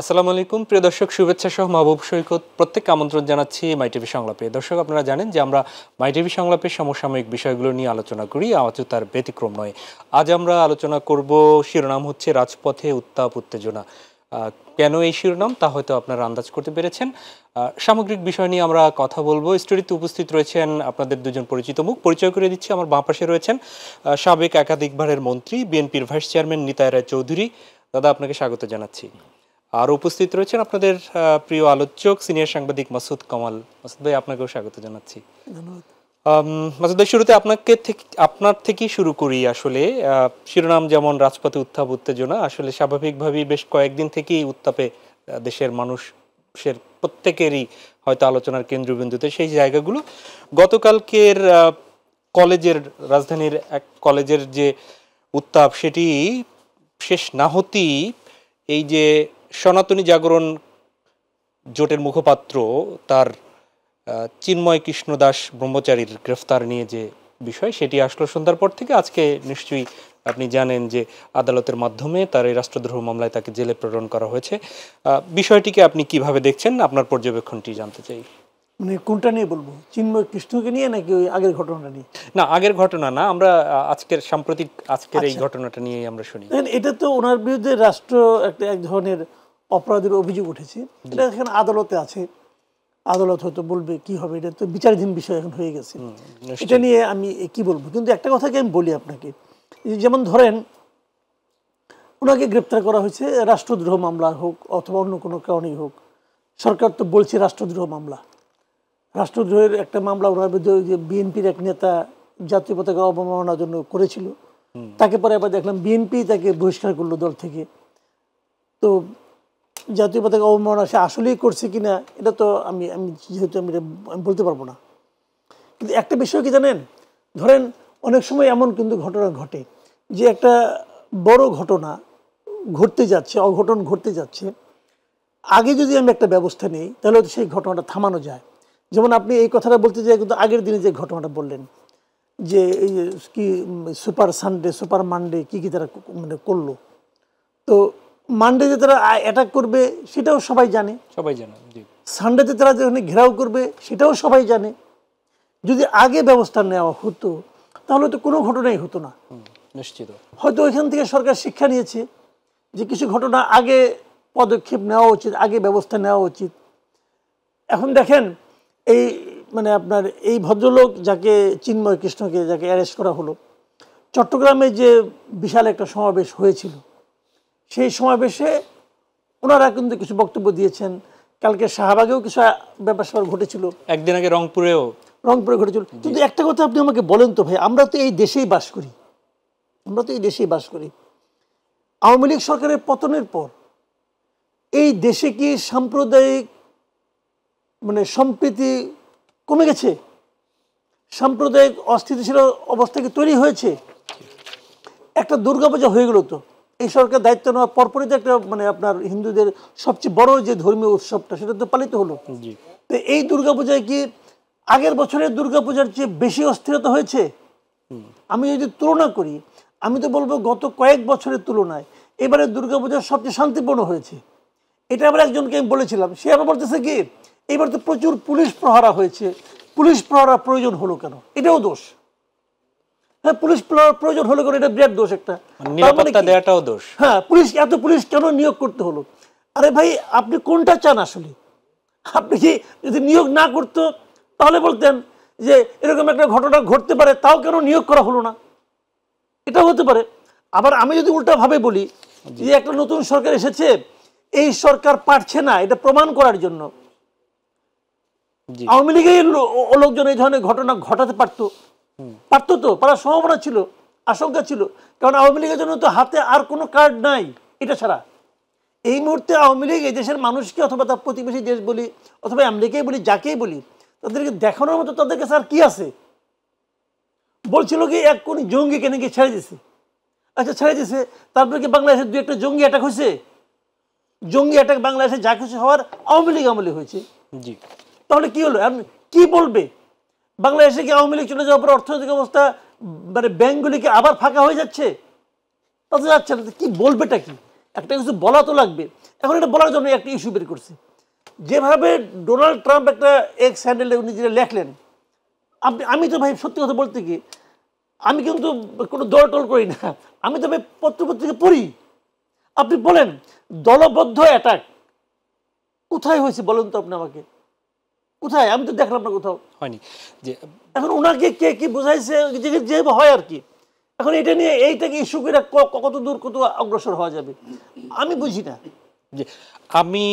আসসালামু আলাইকুম প্রিয় দর্শক, শুভেচ্ছা সহ মাহবুব সৈকত প্রত্যেককে আমন্ত্রণ জানাচ্ছি মাই টিভি সংলাপে। দর্শক, আপনারা জানেন যে আমরা মাই টিভি সংলাপের সমসাময়িক বিষয়গুলো নিয়ে আলোচনা করি, আজও তার ব্যতিক্রম নয়। আজ আমরা আলোচনা করব, শিরোনাম হচ্ছে রাজপথে উত্তাপ উত্তেজনা। কেন এই শিরোনাম তা হয়তো আপনারা আন্দাজ করতে পেরেছেন। সামগ্রিক বিষয় নিয়ে আমরা কথা বলবো। স্টুডিওতে উপস্থিত রয়েছেন আপনাদের দুজন পরিচিত মুখ। পরিচয় করে দিচ্ছি, আমার বাঁ পাশে রয়েছেন সাবেক একাধিকবারের মন্ত্রী, বিএনপির ভাইস চেয়ারম্যান নিতাই রায় চৌধুরী। দাদা, আপনাকে স্বাগত জানাচ্ছি। আর উপস্থিত রয়েছেন আপনাদের প্রিয় আলোচক, সিনিয়র সাংবাদিক মাসুদ কামাল। মাসুদ ভাই, আপনাকেও স্বাগত জানাচ্ছি। ধন্যবাদ। মাসুদ ভাই, শুরুতে আপনার থেকেই শুরু করি। আসলে শিরোনাম যেমন রাজপথে উত্তাপ উত্তেজনা, আসলে স্বাভাবিকভাবেই বেশ কয়েকদিন থেকেই উত্তাপে দেশের মানুষের প্রত্যেকেরই হয়তো আলোচনার কেন্দ্রবিন্দুতে সেই জায়গাগুলো। গতকালকের কলেজের, রাজধানীর এক কলেজের যে উত্তাপ, সেটি শেষ না হতেই এই যে সনাতনী জাগরণ জোটের মুখপাত্র, তার চিন্ময় কৃষ্ণ দাস ব্রহ্মচারীর গ্রেফতার নিয়ে যে বিষয়, সেটি আসলো সন্ধ্যার পর থেকে। আজকে নিশ্চয়ই আপনি জানেন যে আদালতের মাধ্যমে তার এই রাষ্ট্রদ্রোহ মামলায় তাকে জেলে প্রেরণ করা হয়েছে। বিষয়টিকে আপনি কিভাবে দেখছেন? আপনার পর্যবেক্ষণটি জানতে চাই। মানে কোনটা নিয়ে বলবো, চিন্ময় কৃষ্ণকে নিয়ে নাকি ওই আগের ঘটনাটা নিয়ে? না, আগের ঘটনা না, আমরা সাম্প্রতিক এই ঘটনাটা নিয়ে আমরা শুনি। এটা তো ওনার বিরুদ্ধে রাষ্ট্র এক ধরনের অপরাধের অভিযোগ উঠেছে। এটা এখন আদালতে আছে, আদালত হয়তো বলবে কি হবে। এটা তো বিচারাধীন বিষয় এখন হয়ে গেছে। এটা নিয়ে আমি কি বলবো, কিন্তু একটা কথাকে আমি বলি আপনাকে। যেমন ধরেন, ওনাকে গ্রেপ্তার করা হয়েছে রাষ্ট্রদ্রোহ মামলা হোক অথবা অন্য কোনো কারণেই হোক, সরকার তো বলছে রাষ্ট্রদ্রোহ মামলা। রাষ্ট্রদ্রোহের একটা মামলা ওনার বিরুদ্ধে যে বিএনপির এক নেতা জাতীয় পতাকা অবমাননার জন্য করেছিল, তাকে পরে আবার দেখলাম বিএনপি তাকে বহিষ্কার করলো দল থেকে। তো জাতীয় পতাকা অবমাননা সে আসলেই করছে কিনা এটা তো আমি যেহেতু আমি বলতে পারবো না। কিন্তু একটা বিষয় কি জানেন, ধরেন অনেক সময় এমন কিন্তু ঘটনা ঘটে যে একটা বড় ঘটনা ঘটতে যাচ্ছে, অঘটন ঘটতে যাচ্ছে, আগে যদি আমি একটা ব্যবস্থা নিই তাহলে সেই ঘটনাটা থামানো যায়। যেমন আপনি এই কথাটা বলতে চাই, কিন্তু আগের দিনে যে ঘটনাটা বললেন যে এই কি সুপার সানডে, সুপার মানডে কি তারা মানে করলো, তো মানডেতে তারা অ্যাটাক করবে সেটাও সবাই জানে, সানডেতে তারা যেখানে ঘেরাও করবে সেটাও সবাই জানে। যদি আগে ব্যবস্থা নেওয়া হতো তাহলে তো কোনো ঘটনাই হতো না। নিশ্চিত হয়তো ওইখান থেকে সরকার শিক্ষা নিয়েছে যে কিছু ঘটনা আগে পদক্ষেপ নেওয়া উচিত, আগে ব্যবস্থা নেওয়া উচিত। এখন দেখেন, এই মানে আপনার এই ভদ্রলোক যাকে চিন্ময় কৃষ্ণকে যাকে অ্যারেস্ট করা হলো, চট্টগ্রামে যে বিশাল একটা সমাবেশ হয়েছিল, সেই সমাবেশে ওনারা কিন্তু কিছু বক্তব্য দিয়েছেন। কালকে শাহবাগেও কিছু ব্যাপার স্যাপার ঘটেছিল, একদিন আগে রংপুরে ঘটেছিল। কিন্তু একটা কথা আপনি আমাকে বলেন তো ভাই, আমরা তো এই দেশেই বাস করি, আওয়ামী লীগ সরকারের পতনের পর এই দেশে কি সাম্প্রদায়িক মানে সম্প্রীতি কমে গেছে? সাম্প্রদায়িক অস্থিতিশীল অবস্থা কি তৈরি হয়েছে? একটা দুর্গাপূজা হয়ে গেল, তো এই সরকার দায়িত্ব নেওয়ার পরপরই তো একটা মানে আপনার হিন্দুদের সবচেয়ে বড় যে ধর্মীয় উৎসবটা সেটা তো পালিত হলো। তো এই দুর্গাপূজায় কি আগের বছরের দুর্গাপূজার চেয়ে বেশি অস্থিরতা হয়েছে? আমি যদি তুলনা করি, আমি তো বলবো গত কয়েক বছরের তুলনায় এবারে দুর্গাপূজা সবচেয়ে শান্তিপূর্ণ হয়েছে। এটা আবার একজনকে আমি বলেছিলাম, সে আবার বলতেছে কি এবার তো প্রচুর পুলিশ প্রহরা হয়েছে, পুলিশ প্রহরা প্রয়োজন হলো কেন? এটাও দোষ। হ্যাঁ, পুলিশ প্রয়োজন হলো কেন? এটা বিরাট দোষ একটা। হ্যাঁ, এত পুলিশ কেন নিয়োগ করতে হলো? আরে ভাই, আপনি কোনটা চান আসলে? আপনি কি যদি নিয়োগ না করতো তাহলে বলতেন যে এরকম একটা ঘটনা ঘটতে পারে, তাও কেন নিয়োগ করা হলো না? এটা হতে পারে। আবার আমি যদি উল্টা ভাবে বলি যে একটা নতুন সরকার এসেছে, এই সরকার পারছে না এটা প্রমাণ করার জন্য আওয়ামী লীগের লোকজন এই ধরনের ঘটনা ঘটাতে পারতো তো, পারার সম্ভাবনা ছিল, আশঙ্কা ছিল। কারণ আওয়ামী লীগের জন্য তো হাতে আর কোনো কার্ড নাই এটা ছাড়া। এই মুহূর্তে আওয়ামী লীগ এই দেশের মানুষকে অথবা তার প্রতিবেশী দেশ বলি অথবা আমেরিকাই বলি, যাকেই বলি, তাদেরকে দেখানোর মতো তাদের কাছে আর কি আছে? বলছিল কি এক কোন জঙ্গিকে নাকি ছেড়ে দিছে। আচ্ছা, ছেড়ে দিছে, তারপরে কি বাংলাদেশের দু একটা জঙ্গি অ্যাটাক হয়েছে? জঙ্গি অ্যাটাক বাংলাদেশে যা কিছু হওয়ার আওয়ামী লীগ আমলে হয়েছে। তাহলে কি হলো? কি বলবে? বাংলাদেশে কি আওয়ামী লীগ চলে যাওয়ার পর অর্থনৈতিক অবস্থা মানে ব্যাংকগুলিকে আবার ফাঁকা হয়ে যাচ্ছে? তাতে যাচ্ছে না, কি বলবেটা কি? একটা কিছু বলা তো লাগবে। এখন এটা বলার জন্য একটা ইস্যু বের করছে। যেভাবে ডোনাল্ড ট্রাম্প একটা এক্স হ্যান্ডেলে উনি যেটা লেখলেন, আমি তো ভাই সত্যি কথা বলতে কি, আমি কিন্তু কোনো দল টল করি না, আমি তো ভাই পত্রপত্রিকা পড়ি। আপনি বলেন দলবদ্ধ অ্যাটাক কোথায় হয়েছে বলেন তো আপনি আমাকে, কোথায়? আমি তো দেখলাম না কোথাও, হয়নি। যে এখন ওনাকে কে কি বোঝাইছে যে হয় আর কি। এখন এটা নিয়ে এইটাকে ইস্যু করে কত দূর কত অগ্রসর হওয়া যাবে আমি বুঝি না। যে আমি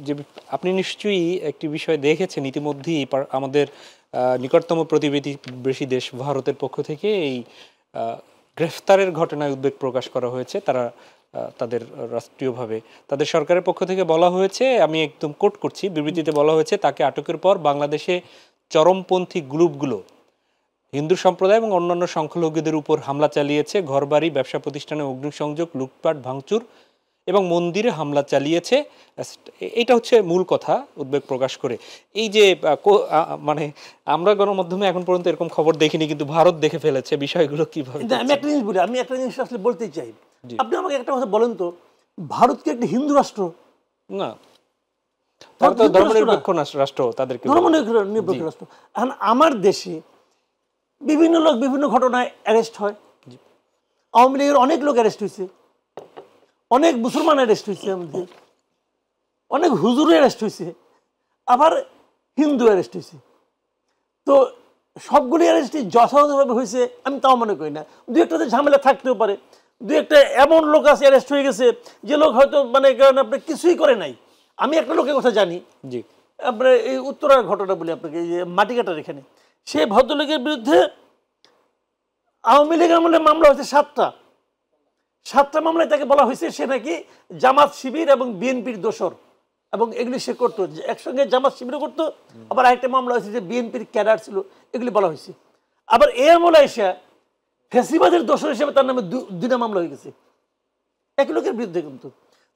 যে আপনি নিশ্চয়ই একটি বিষয় দেখেছেন ইতিমধ্যেই আমাদের নিকটতম প্রতিবেশী দেশ ভারতের পক্ষ থেকে এই গ্রেফতারের ঘটনায় উদ্বেগ প্রকাশ করা হয়েছে। তারা তাদের রাষ্ট্রীয়ভাবে তাদের সরকারের পক্ষ থেকে বলা হয়েছে, আমি একদম কোট করছি, বিবৃতিতে বলা হয়েছে তাকে আটকের পর বাংলাদেশে চরমপন্থী গ্রুপগুলো হিন্দু সম্প্রদায় এবং অন্যান্য সংখ্যালঘুদের উপর হামলা চালিয়েছে, ঘরবাড়ি ব্যবসা প্রতিষ্ঠানে অগ্নিসংযোগ, লুটপাট, ভাঙচুর এবং মন্দিরে হামলা চালিয়েছে। এটা হচ্ছে মূল কথা উদ্বেগ প্রকাশ করে। এই যে মানে আমরা গণমাধ্যমে এখন পর্যন্ত এরকম খবর দেখিনি, কিন্তু ভারত দেখে ফেলেছে বিষয়গুলো কিভাবে। আমি একটা জিনিস বলি, আমি একটা জিনিস আসলে বলতেই চাই। আপনি আমাকে একটা কথা বলেন তো, ভারত কি একটা হিন্দু রাষ্ট্র? না, তারা তো ধর্মনিরপেক্ষ রাষ্ট্র, তাদেরকে ধর্মনিরপেক্ষ রাষ্ট্র। এখন আমার দেশে বিভিন্ন লোক বিভিন্ন ঘটনায় অ্যারেস্ট হয়। আওয়ামী লীগের অনেক লোক অ্যারেস্ট হয়েছে, অনেক মুসলমান অ্যারেস্ট হয়েছে, আমাদের অনেক হুজুর অ্যারেস্ট হয়েছে, আবার হিন্দু অ্যারেস্ট হয়েছে। তো সবগুলি অ্যারেস্টই যথাযথভাবে হয়েছে আমি তাও মনে করি না। দু একটাতে ঝামেলা থাকতেও পারে, দু একটা এমন লোক আছে অ্যারেস্ট হয়ে গেছে যে লোক হয়তো মানে কারণ আপনি কিছুই করে নাই। আমি একটা লোকের কথা জানি, জি, আপনার এই উত্তরার ঘটনা বলি আপনাকে, এই যে মাটিকাটার এখানে, সে ভদ্রলোকের বিরুদ্ধে আওয়ামী লীগ আমলে মামলা হয়েছে 7টা মামলায় তাকে বলা হয়েছে সে নাকি জামাত শিবির এবং বিএনপির দোসর, এবং এগুলি সে করতো একসঙ্গে, জামাত শিবিরও করতো, আবার আরেকটা মামলা হয়েছে যে বিএনপির ক্যাডার ছিল, এগুলি বলা হয়েছে। আবার এ আমলে এসে ফ্যাসিবাদের দোসর হিসেবে তার নামে দুটা মামলা হয়ে গেছে এক লোকের বিরুদ্ধে। কিন্তু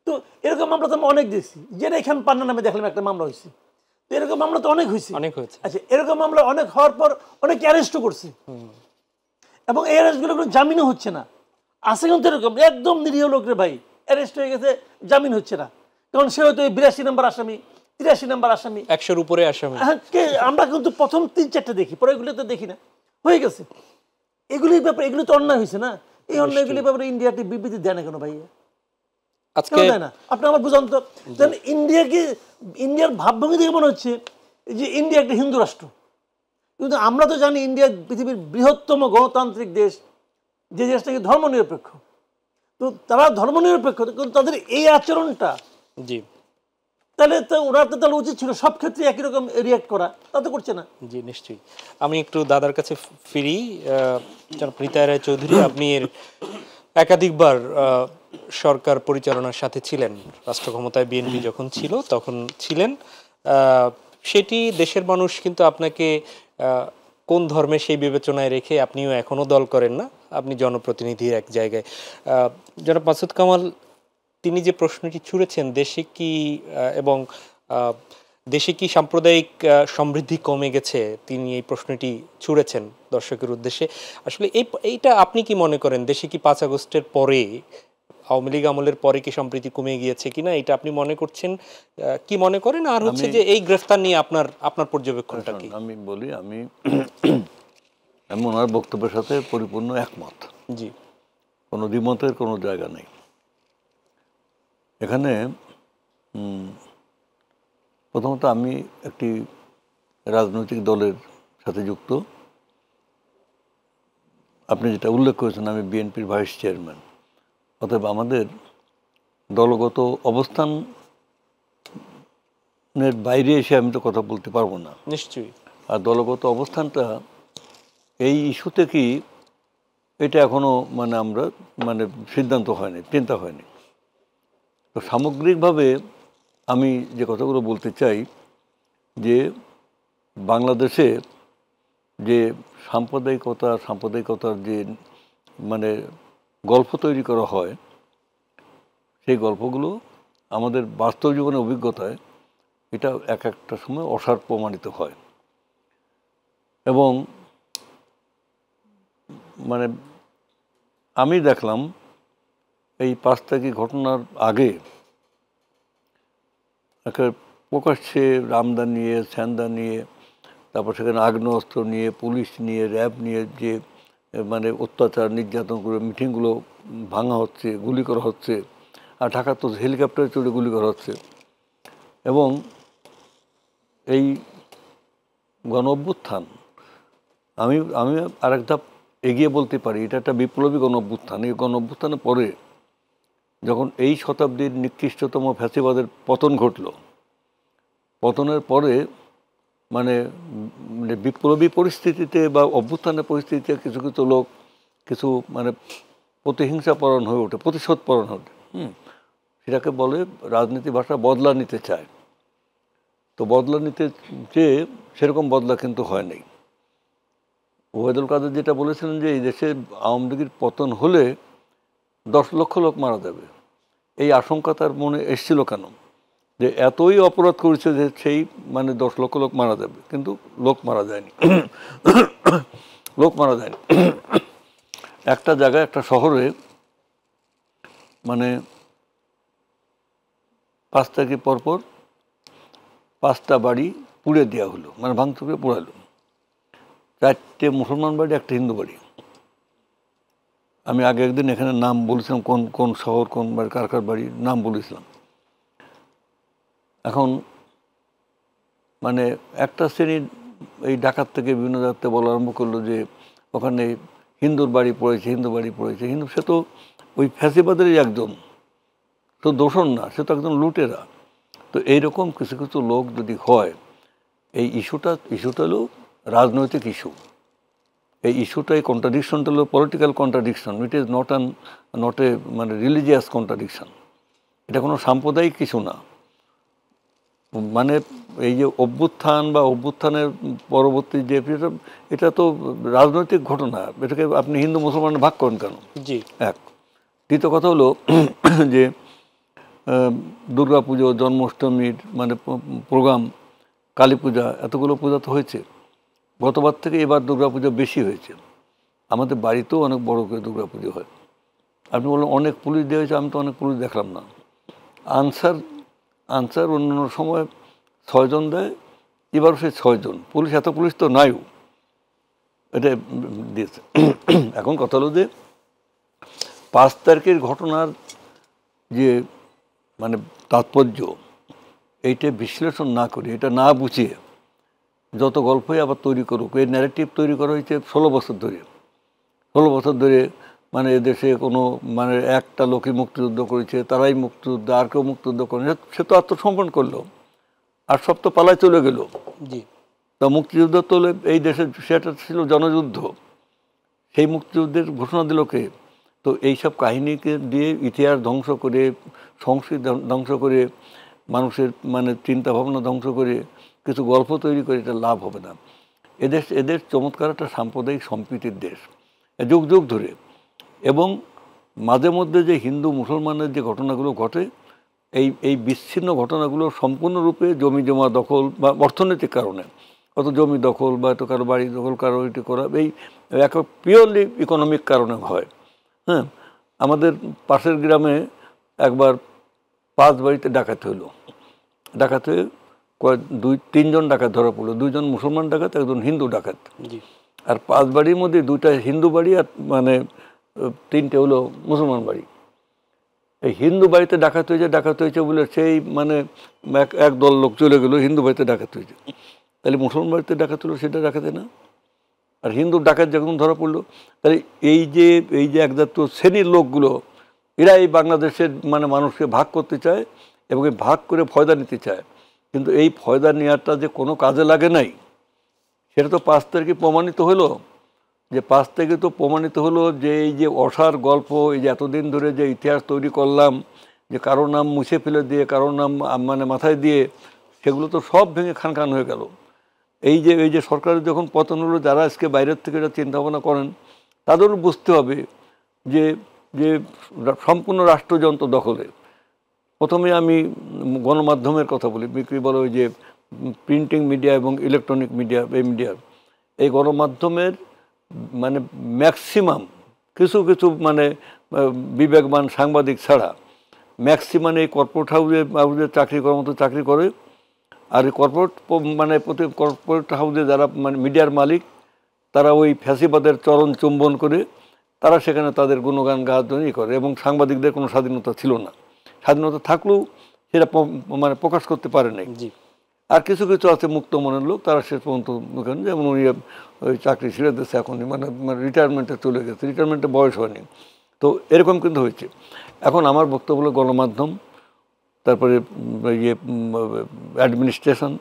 তো এরকম মামলা তো আমরা অনেক দেখছি, যেটা এখান পান্না নামে দেখলাম একটা মামলা হয়েছে। তো এরকম মামলা তো অনেক হয়েছে। আচ্ছা, এরকম মামলা অনেক হওয়ার পর অনেক অ্যারেস্টও করছে, এবং এই অ্যারেস্টগুলো কোনো জামিনও হচ্ছে না। আছে কিন্তু এরকম একদম নিরীহ লোকের ভাই অ্যারেস্ট হয়ে গেছে, জামিন হচ্ছে না, কারণ সে হয়তো 82 নম্বর আসামি, 83 নম্বর আসামি, 100-র উপরে আসামি। আমরা কিন্তু প্রথম 3-4টা দেখি, পরে এগুলো তো দেখি না, হয়ে গেছে। এগুলির ব্যাপারে এগুলো তো অন্যায় হয়েছে না? এই অন্যায়গুলির ব্যাপারে ইন্ডিয়াটি বিবৃতি দেয় না কেন ভাই? আজকে দেয় না? আপনি আমার বুঝান তো। ইন্ডিয়ার ভাবভঙ্গি দেখে মনে হচ্ছে যে ইন্ডিয়া একটা হিন্দু রাষ্ট্র, কিন্তু আমরা তো জানি ইন্ডিয়া পৃথিবীর বৃহত্তম গণতান্ত্রিক দেশ, যে দেশটা ধর্মনিরপেক্ষ। তো তারা ধর্মনিরপেক্ষ, কিন্তু তাদের এই আচরণটা, জি, তাহলে তো ওরা তো তাহলে উচিত ছিল সব ক্ষেত্রে একই রকম রিয়াক্ট করা, তা তো করছে না। জি নিশ্চয়ই। আমি একটু দাদার কাছে ফিরি। জনাব নিতাই রায় চৌধুরী, আপনি এর একাধিকবার সরকার পরিচালনার সাথে ছিলেন, রাষ্ট্র ক্ষমতায় বিএনপি যখন ছিল তখন ছিলেন। সেটি দেশের মানুষ কিন্তু আপনাকে কোন ধর্মে সেই বিবেচনায় রেখে আপনিও এখনো দল করেন না, আপনি জনপ্রতিনিধির এক জায়গায়। জনাব মাসুদ কামাল তিনি যে প্রশ্নটি ছুড়েছেন, দেশে কি এবং দেশে কি সাম্প্রদায়িক সমৃদ্ধি কমে গেছে, তিনি এই প্রশ্নটি ছুড়েছেন দর্শকের উদ্দেশ্যে। আসলে এইটা আপনি কি মনে করেন, দেশে কি 5 আগস্টের পরে, আওয়ামী লীগ আমলের পরে কি সম্প্রীতি কমে গিয়েছে কিনা, এটা আপনি মনে করছেন, কি মনে করেন? আর হচ্ছে যে এই গ্রেফতার নিয়ে আপনার পর্যবেক্ষণটা কি? আমি বলি, আমি ওনার বক্তব্যের সাথে পরিপূর্ণ একমত। জি, কোনো দ্বিমতের কোনো জায়গা নেই এখানে। প্রথমত আমি একটি রাজনৈতিক দলের সাথে যুক্ত। আপনি যেটা উল্লেখ করেছেন, আমি বিএনপির ভাইস চেয়ারম্যান, অতএব আমাদের দলগত অবস্থানের বাইরে এসে আমি তো কথা বলতে পারবো না। নিশ্চয়ই। আর দলগত অবস্থানটা এই ইস্যুতে কি, এটা এখনো আমরা সিদ্ধান্ত হয়নি, চিন্তা হয়নি। তো সামগ্রিকভাবে আমি যে কথাগুলো বলতে চাই, যে বাংলাদেশে যে সাম্প্রদায়িকতার যে গল্প তৈরি করা হয়, সেই গল্পগুলো আমাদের বাস্তব জীবনের অভিজ্ঞতায় এটা এক একটা সময় অসার প্রমাণিত হয়। এবং আমি দেখলাম এই 5 তারিখ ঘটনার আগে একটা প্রকাশ্যে রামদা নিয়ে, স্যান্দা নিয়ে, তারপর সেখানে আগ্নেয়াস্ত্র নিয়ে, পুলিশ নিয়ে, র্যাব নিয়ে যে মানে অত্যাচার নির্যাতন করে মিটিংগুলো ভাঙা হচ্ছে, গুলি করা হচ্ছে, আর ঢাকা তো হেলিকপ্টারে চড়ে গুলি করা হচ্ছে। এবং এই গণ অভ্যুত্থান, আমি আমি আরেক ধাপ এগিয়ে বলতে পারি, এটা একটা বিপ্লবী গণ অভ্যুত্থান। এই গণ অভ্যুত্থানের পরে যখন এই শতাব্দীর নিকৃষ্টতম ফ্যাসিবাদের পতন ঘটল, পতনের পরে মানে মানে বিপ্লবী পরিস্থিতিতে বা অভ্যুত্থানের পরিস্থিতিতে কিছু কিছু লোক কিছু মানে প্রতিহিংসাপরণ হয়ে ওঠে, প্রতিশোধপরণ হয়ে ওঠে। সেটাকে বলে রাজনীতি ভাষা বদলা নিতে চায়। তো বদলা নিতে চেয়ে সেরকম বদলা কিন্তু হয় নাই। ওবায়দুল কাদের যেটা বলেছিলেন যে এই দেশে আওয়ামী লীগের পতন হলে 10 লক্ষ লোক মারা যাবে, এই আশঙ্কা তার মনে এসেছিল কেন? যে এতই অপরাধ করেছে যে সেই মানে 10 লক্ষ লোক মারা যাবে, কিন্তু লোক মারা যায়নি। লোক মারা যায়নি। একটা জায়গায়, একটা শহরে মানে 5 তারিখ পরপর 5টা বাড়ি পুড়ে দেওয়া হলো, মানে ভাঙচুর করে পোড়ালো। 4টে মুসলমান বাড়ি, একটা হিন্দু বাড়ি। আমি আগে একদিন এখানে নাম বলেছিলাম, কোন কোন শহর, কোন বাড়ি, কার কার বাড়ির নাম বলেছিলাম। এখন মানে একটা শ্রেণীর এই ডাকাত থেকে বিভিন্ন জায়গাতে বলা আরম্ভ করলো যে ওখানে হিন্দুর বাড়ি পড়েছে, হিন্দু বাড়ি পড়েছে। হিন্দু সে তো ওই ফ্যাসিবাদেরই একজন, তো দোষণ না, সে তো একজন লুটেরা। তো এইরকম কিছু কিছু লোক যদি হয়, এই ইস্যুটা হলো রাজনৈতিক ইস্যু। এই ইস্যুটা, এই কন্ট্রাডিকশনটা হলো political contradiction. It is not a মানে রিলিজিয়াস কন্ট্রাডিকশন। এটা কোনো সাম্প্রদায়িক কিছু না। মানে এই যে অভ্যুত্থান বা অভ্যুত্থানের পরবর্তী যে এটা তো রাজনৈতিক ঘটনা। এটাকে আপনি হিন্দু মুসলমান ভাগ করেন কেন? জি। এক। দ্বিতীয় কথা হলো যে দুর্গাপুজো, জন্মাষ্টমীর মানে প্রোগ্রাম, কালী পূজা, এতগুলো পূজা তো হয়েছে। গতবার থেকে এবার দুর্গাপূজা বেশি হয়েছে। আমাদের বাড়িতেও অনেক বড় করে দুর্গাপুজো হয়। আপনি বললেন অনেক পুলিশ দেওয়া হয়েছে, আমি তো অনেক পুলিশ দেখলাম না। আনসার অন্য সময় 6 জন দেয়, এবারও সে 6 জন। এত পুলিশ তো নাইও, এটা দিয়েছে। এখন কথা হলো যে 5 তারিখের ঘটনার যে মানে তাৎপর্য, এইটা বিশ্লেষণ না করে, এটা না বুঝিয়ে যত গল্পই আবার তৈরি করুক, এই ন্যারেটিভ তৈরি করা হয়েছে 16 বছর ধরে। 16 বছর ধরে মানে এদেশে কোনো মানে একটা লোকই মুক্তিযুদ্ধ করেছে, তারাই মুক্তিযুদ্ধ, আর কেউ মুক্তিযুদ্ধ করে, সে তো আত্মসমর্পণ করলো, আর সব তো পালায় চলে গেল। জি। তা মুক্তিযুদ্ধ তো এই দেশে সেটা ছিল জনযুদ্ধ, সেই মুক্তিযুদ্ধের ঘোষণা দিল কে? তো এইসব কাহিনীকে দিয়ে ইতিহাস ধ্বংস করে, সংস্কৃতি ধ্বংস করে, মানুষের মানে চিন্তা ভাবনা ধ্বংস করে কিছু গল্প তৈরি করে এটা লাভ হবে না। এদেশ চমৎকার একটা সাম্প্রদায়িক সম্প্রীতির দেশ, যুগ যুগ ধরে। এবং মাঝে মধ্যে যে হিন্দু মুসলমানের যে ঘটনাগুলো ঘটে, এই বিচ্ছিন্ন ঘটনাগুলো সম্পূর্ণরূপে জমি জমা দখল বা অর্থনৈতিক কারণে, অত জমি দখল বা এত কারো বাড়ি দখল, কারো এটি করা, এই এক পিওরলি ইকোনমিক কারণে হয়। হ্যাঁ, আমাদের পাশের গ্রামে একবার 5 বাড়িতে ডাকাতি হলো। ডাকাত হয়ে 2-3 জন ডাকাত ধরা পড়লো, 2 জন মুসলমান ডাকাত, একজন হিন্দু ডাকাত। আর 5 বাড়ির মধ্যে 2টা হিন্দু বাড়ি আর মানে 3টে হলো মুসলমান বাড়ি। এই হিন্দু বাড়িতে ডাকাত হয়েছে বলে সেই মানে এক দল লোক চলে গেলো, হিন্দু বাড়িতে ডাকাত হয়েছে। তাহলে মুসলমান বাড়িতে ডাকাত হলো, সেটা ডাকাতে না? আর হিন্দু ডাকাত যখন ধরা পড়লো, তাহলে এই যে একজাত শ্রেণীর লোকগুলো, এরা এই বাংলাদেশের মানে মানুষকে ভাগ করতে চায় এবং এই ভাগ করে ফয়দা নিতে চায়। কিন্তু এই ফয়দা নেওয়াটা যে কোনো কাজে লাগে নাই, সেটা তো 5 তারিখে প্রমাণিত হলো। যে 5 তারিখে তো প্রমাণিত হলো যে এই যে অসার গল্প, এই যে এতদিন ধরে যে ইতিহাস তৈরি করলাম, যে কারোর নাম মুছে ফেলে দিয়ে, কারোর নাম মানে মাথায় দিয়ে, সেগুলো তো সব ভেঙে খান হয়ে গেল। এই যে সরকারের যখন পতন হলো, যারা আজকে বাইরের থেকে এটা চিন্তা ভাবনা করেন, তাদেরও বুঝতে হবে যে সম্পূর্ণ রাষ্ট্রযন্ত্র দখলে। প্রথমে আমি গণমাধ্যমের কথা বলি, বিক্রি বলো ওই যে প্রিন্টিং মিডিয়া এবং ইলেকট্রনিক মিডিয়া, এই গণমাধ্যমের মানে ম্যাক্সিমাম কিছু মানে বিবেকবান সাংবাদিক ছাড়া ম্যাক্সিমাম এই কর্পোরেট হাউসে চাকরি করার মতো চাকরি করে। আর কর্পোরেট মানে কর্পোরেট হাউসে যারা মানে মিডিয়ার মালিক, তারা ওই ফ্যাসিবাদের চরণ চুম্বন করে তারা সেখানে তাদের গুণগান গাওয়াই করে, এবং সাংবাদিকদের কোনো স্বাধীনতা ছিল না। স্বাধীনতা থাকলেও সেটা মানে প্রকাশ করতে পারে নাই। আর কিছু কিছু আছে মুক্ত মনের লোক, তারা শেষ পর্যন্ত যেমন উনি ওই চাকরি ছেড়ে দিচ্ছে এখনই, মানে রিটায়ারমেন্টে চলে গেছে, রিটায়ারমেন্টে বয়স হয়নি। তো এরকম কিন্তু হয়েছে। এখন আমার বক্তব্য হলো গণমাধ্যম, তারপরে ইয়ে অ্যাডমিনিস্ট্রেশন,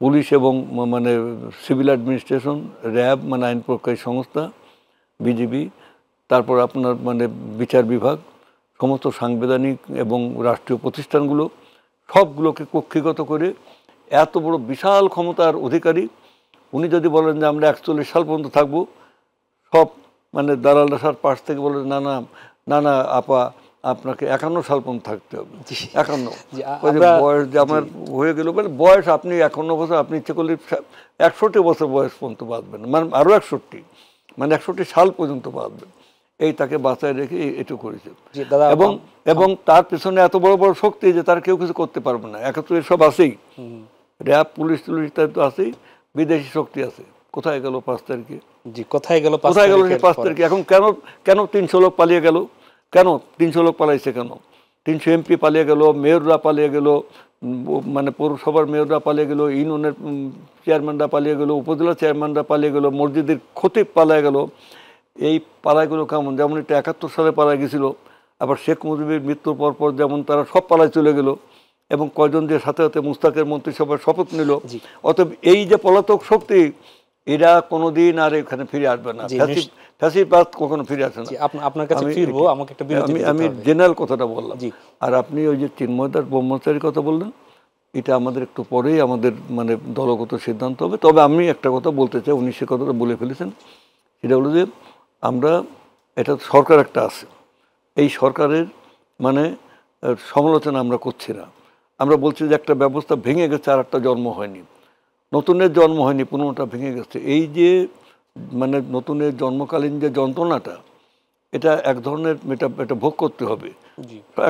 পুলিশ এবং মানে সিভিল অ্যাডমিনিস্ট্রেশন, র্যাব মানে আইন প্রয়োগকারী সংস্থা, বিজিবি, তারপর আপনার মানে বিচার বিভাগ, সমস্ত সাংবিধানিক এবং রাষ্ট্রীয় প্রতিষ্ঠানগুলো সবগুলোকে কক্ষিগত করে এত বড় বিশাল ক্ষমতার অধিকারী উনি যদি বলেন যে আমরা 41 সাল পর্যন্ত থাকবো, সব মানে দালাল রাসার পাশ থেকে বলে না না না না আপা আপনাকে 51 সাল পর্যন্ত থাকতে হবে। 51 বয়স যে আমার হয়ে গেল, মানে বয়স আপনি 51 বছর, আপনি ইচ্ছে করলে 61 বছর বয়স পর্যন্ত বাঁচবেন, মানে আরও 61, মানে 61 সাল পর্যন্ত বাঁচবেন। এই তাকে বাঁচায় রেখে এটু করেছে। এবং এবং তার পেছনে এত বড় বড় শক্তি যে তার কেউ কিছু করতে পারবে না। একত্র সব আছেই, র্যাব, পুলিশ টুলিশ তাই তো আছেই, বিদেশি শক্তি আছে। কোথায় গেল 5 তারিখে? কোথায় গেল সেই 5 তারিখে? এখন কেন 300 লোক পালিয়ে গেল? কেন 300 লোক পালাইছে? কেন 300 এমপি পালিয়ে গেল, মেয়ররা পালিয়ে গেল, মানে পৌরসভার মেয়ররা পালিয়ে গেল, ইউনিয়নের চেয়ারম্যানরা পালিয়ে গেল, উপজেলা চেয়ারম্যানরা পালিয়ে গেল, মসজিদের খতিব পালিয়ে গেল। এই পালাইগুলো কেমন? যেমন এটা 71 সালে পালায় গেছিল, আবার শেখ মুজিবের মৃত্যুর পর যেমন তারা সব পালায় চলে গেল, এবং কয়জন যে সাথে সাথে মুস্তাকের মন্ত্রিসভার শপথ নিল। অতএব এই যে পলাতক শক্তি, এরা কোনোদিন আর এখানে ফিরে আসবে না। ফ্যাসিবাদ কখনো ফিরে আসে না। আপনার কাছে ফিরবো, আমাকে একটা বিরতি দিতে হবে। আমি জেনারেল কথাটা বললাম। আর আপনি ওই যে চিন্ময়দার ব্রহ্মচারীর কথা বললেন, এটা আমাদের একটু পরেই আমাদের মানে দলগত সিদ্ধান্ত হবে। তবে আমি একটা কথা বলতে চাই, উনি সে কথাটা বলে ফেলেছেন, সেটা হলো যে আমরা এটা সরকার একটা আছে, এই সরকারের মানে সমালোচনা আমরা করছি না। আমরা বলছি যে একটা ব্যবস্থা ভেঙে গেছে, আর একটা জন্ম হয়নি, নতুনের জন্ম হয়নি, পুরোনোটা ভেঙে গেছে। এই যে মানে নতুনের জন্মকালীন যে যন্ত্রণাটা, এটা এক ধরনের এটা ভোগ করতে হবে।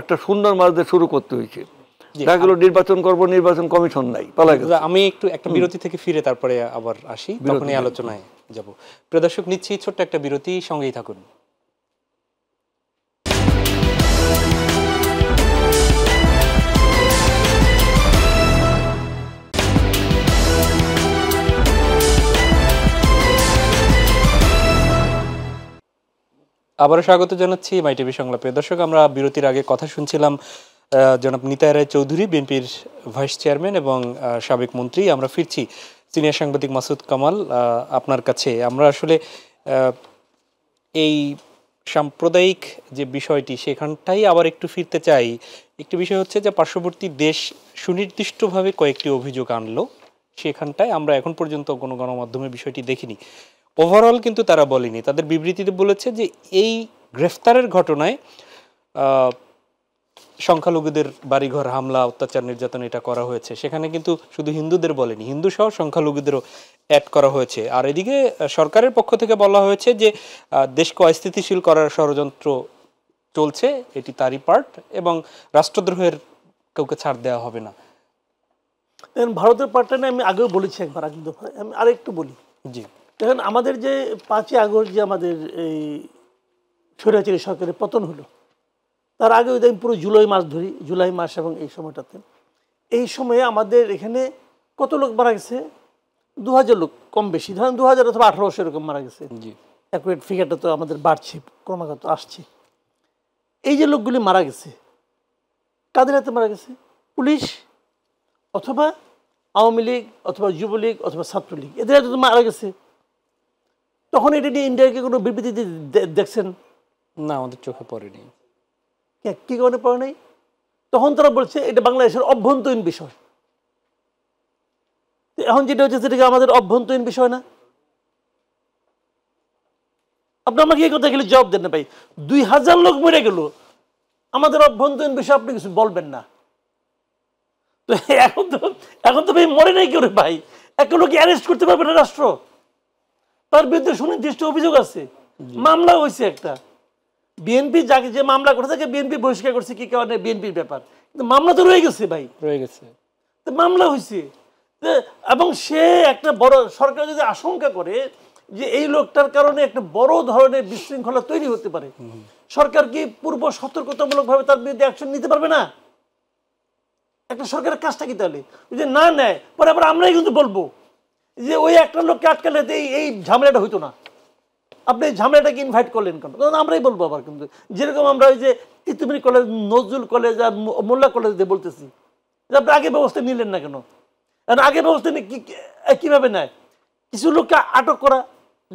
একটা সুন্দর মাঝ দিয়ে শুরু করতে হয়েছে। যেগুলো নির্বাচন করব, নির্বাচন কমিশন নাই, পালা গেছে। আমি একটু একটা বিরতি থেকে ফিরে তারপরে আবার আসি, তখনই আলোচনায় যাব। প্রিয় দর্শক, নিচ্ছি ছোট্ট একটা বিরতি, সঙ্গেই থাকুন। আবারও স্বাগত জানাচ্ছি মাই টিভি সংলাপে। দর্শক, আমরা বিরতির আগে কথা শুনছিলাম জনাব নিতাই রায় চৌধুরী, বিএনপির ভাইস চেয়ারম্যান এবং সাবেক মন্ত্রী। আমরা ফিরছি সিনিয়র সাংবাদিক মাসুদ কামাল আপনার কাছে। আমরা আসলে এই সাম্প্রদায়িক যে বিষয়টি, সেখানটাই আবার একটু ফিরতে চাই। একটি বিষয় হচ্ছে যে পার্শ্ববর্তী দেশ সুনির্দিষ্টভাবে কয়েকটি অভিযোগ আনলো, সেখানটায় আমরা এখন পর্যন্ত কোনো গণমাধ্যমে বিষয়টি দেখিনি। ওভারঅল কিন্তু তারা বলেনি, তাদের বিবৃতিতে বলেছে যে এই গ্রেফতারের ঘটনায় সংখ্যালঘুদের বাড়িঘর হামলা, অত্যাচার, নির্যাতন এটা করা হয়েছে। সেখানে কিন্তু শুধু হিন্দুদের বলেনি, হিন্দু সহ সংখ্যালঘুদেরও অ্যাড করা হয়েছে। আর এদিকে সরকারের পক্ষ থেকে বলা হয়েছে যে দেশকে অস্থিতিশীল করার ষড়যন্ত্র চলছে, এটি তারই পার্ট, এবং রাষ্ট্রদ্রোহের কাউকে ছাড় দেওয়া হবে না। ভারতের পার্টটা আমি আগেও বলেছি একবার, আগে আমি আরেকটু বলি। জি, দেখেন আমাদের যে 5ই আগস্ট যে আমাদের এই স্বৈরাচারী সরকারের পতন হলো, তার আগে আমি পুরো জুলাই মাস ধরি, জুলাই মাস এবং এই সময়টাতে, এই সময়ে আমাদের এখানে কত লোক মারা গেছে? 2000 লোক কম বেশি, ধরেন 2000 অথবা 1800 এরকম মারা গেছে। অ্যাকুরেট ফিগারটা তো আমাদের বাড়ছে, ক্রমাগত আসছে। এই যে লোকগুলি মারা গেছে, কাদের হাতে মারা গেছে? পুলিশ অথবা আওয়ামী লীগ অথবা যুবলীগ অথবা ছাত্রলীগ, এদের হাতে তো মারা গেছে। তখন এটা নিয়ে ইন্ডিয়াকে কোনো বিবৃতি দেখছেন? না, আমাদের চোখে পড়েনি। কি কারণে পড়ে নাই? তখন তারা বলছে এটা বাংলাদেশের অভ্যন্তরীণ বিষয়। এখন যেটা হচ্ছে সেটাকে আমাদের অভ্যন্তরীণ বিষয় না। আপনি আমাকে এই কথা গেলে জবাব দেন না ভাই। 2000 লোক মরে গেল, আমাদের অভ্যন্তরীণ বিষয় আপনি কিছু বলবেন না। তো এখন তো ভাই মরে নাই কেউ ভাই, একটা লোক অ্যারেস্ট করতে পারবে না রাষ্ট্র? তার বিরুদ্ধে সুনির্দিষ্ট অভিযোগ আছে, মামলা হয়েছে একটা, বিএনপি যাকে যে মামলা করে থাকে বিএনপি বহিষ্কার করছে কি কারণে বিএনপির ব্যাপার, কিন্তু মামলা তো রয়ে গেছে ভাই, রয়ে গেছে। তো মামলা হয়েছে। এবং সে একটা বড় সরকার যদি আশঙ্কা করে যে এই লোকটার কারণে একটা বড় ধরনের বিশৃঙ্খলা তৈরি হতে পারে, সরকার কি পূর্ব সতর্কতামূলকভাবে তার বিরুদ্ধে অ্যাকশন নিতে পারবে না? একটা সরকারের কাজটা কি তাহলে? যদি না নেয় পরে আবার আমরাই কিন্তু বলবো যে ওই একটা লোককে আটকালে এই ঝামেলাটা হইতো না, আপনি এই ঝামেলাটাকে ইনভাইট করলেন কেন? আমরাই বলবো আবার কিন্তু, যেরকম আমরা ওই যে তিতুমির কলেজ, নজরুল কলেজ আর মোল্লা কলেজ দিয়ে বলতেছি যে আপনি আগে ব্যবস্থা নিলেন না কেন? কারণ আগে ব্যবস্থা নিয়ে কিভাবে নেয়? কিছু লোককে আটক করা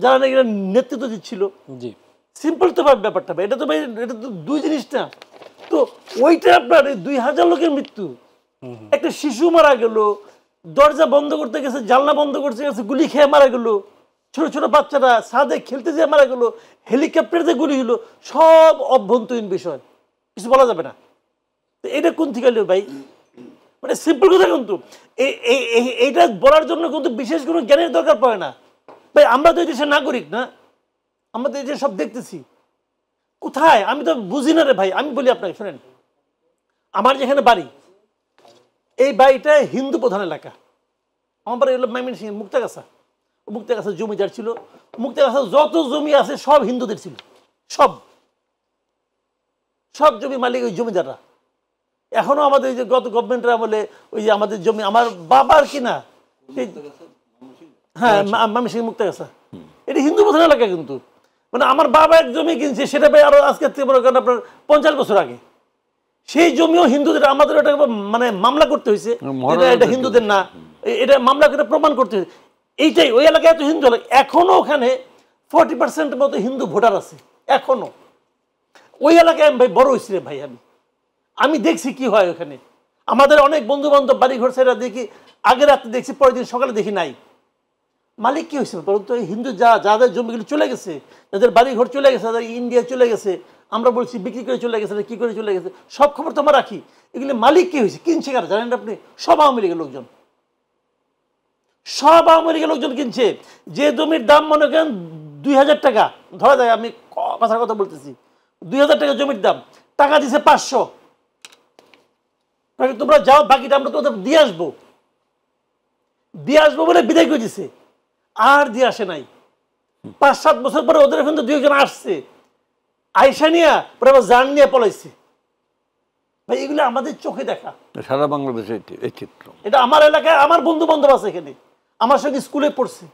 যারা নাকি নেতৃত্ব দিচ্ছিল, জি সিম্পল তো ব্যাপারটা ভাই, এটা তো ভাই এটা তো দুই জিনিসটা। তো ওইটা আপনার 2000 লোকের মৃত্যু, একটা শিশু মারা গেল, দরজা বন্ধ করতে গেছে, জানলা বন্ধ করতে গেছে, গুলি খেয়ে মারা গেল, ছোট ছোট বাচ্চারা ছাদে খেলতে যেয়ে মারা গেল, হেলিকপ্টারে যে গুলি হলো, সব অভ্যন্তরীণ বিষয়, কিছু বলা যাবে না। তো এটা কোন থেকে এলো ভাই? মানে সিম্পল কথা, কিন্তু এইটা বলার জন্য কিন্তু বিশেষ কোনো জ্ঞানের দরকার পড়ে না ভাই। আমরা তো এই দেশের নাগরিক না, আমরা তো এই যে সব দেখতেছি। কোথায় আমি তো বুঝি না রে ভাই। আমি বলি আপনাকে, শোনেন, আমার যেখানে বাড়ি, এই বাড়িটা হিন্দু প্রধান এলাকা। আমার বাড়ি হলো ময়মনসিংহ মুক্তাগাছা। মুক্তাগাছা জমিদার ছিল, মুক্তাগাছা যত জমি আছে সব হিন্দুদের ছিল, সব সব জমি মালিক ওই জমিদাররা। এখনো আমাদের ওই যে গত গভর্নমেন্টের আমলে ওই যে আমাদের জমি আমার বাবার কিনা, হ্যাঁ ময়মনসিংহ মুক্তাগাছা, এটা হিন্দু প্রধান এলাকা। কিন্তু মানে আমার বাবা এক জমি কিনছে, সেটা ভাই আরো আজকে আপনার 50 বছর আগে। সেই জমিও হিন্দুদের, আমাদের ওটা মানে মামলা করতে হয়েছে, এটা হিন্দুদের না, এটা মামলা করে প্রমাণ করতে হয়েছে। এইটাই ওই এলাকায় এত হিন্দু এলাকা, এখনো ওখানে 40% মতো হিন্দু ভোটার আছে এখনো। ওই এলাকায় আমি ভাই বড় হয়েছি রে ভাই। আমি দেখছি কি হয় ওখানে। আমাদের অনেক বন্ধু বান্ধব বাড়ি ঘর সেরা দেখি, আগে রাত্রে দেখছি, পরের দিন সকালে দেখি নাই। মালিক কি হয়েছিল বলুন তো? হিন্দু যাদের জমিগুলো চলে গেছে, যাদের বাড়ি ঘর চলে গেছে, যাদের ইন্ডিয়া চলে গেছে, আমরা বলছি বিক্রি করে চলে গেছে, কি করে চলে গেছে, সব খবর তো আমরা রাখি। এগুলি মালিক কি হয়েছে, কিনছে কারা জানেন আপনি? সব আওয়ামী লীগের লোকজন, সব আওয়ামী লীগের লোকজন কিনছে। যে জমির দাম মনে করেন 2000 টাকা ধরা যায়, আমি কথার কথা বলতেছি, 2000 টাকা জমির দাম, টাকা দিছে 500, তোমরা যাও, বাকিটা আমরা তোদের দিয়ে আসবো বলে বিদায় করে দিছে। আর দিয়ে আসে নাই। 5-7 বছর পরে ওদের এখন তো 2 জন আসছে, আইসা নিয়ে পরে আবার জান নিয়ে পলাইছে ভাই। এগুলো আমাদের চোখে দেখা, সারা বাংলাদেশে এই চিত্র। এটা আমার এলাকায় আমার বন্ধু বান্ধব আছে, এখানে আমার সঙ্গে স্কুলে পড়ছে,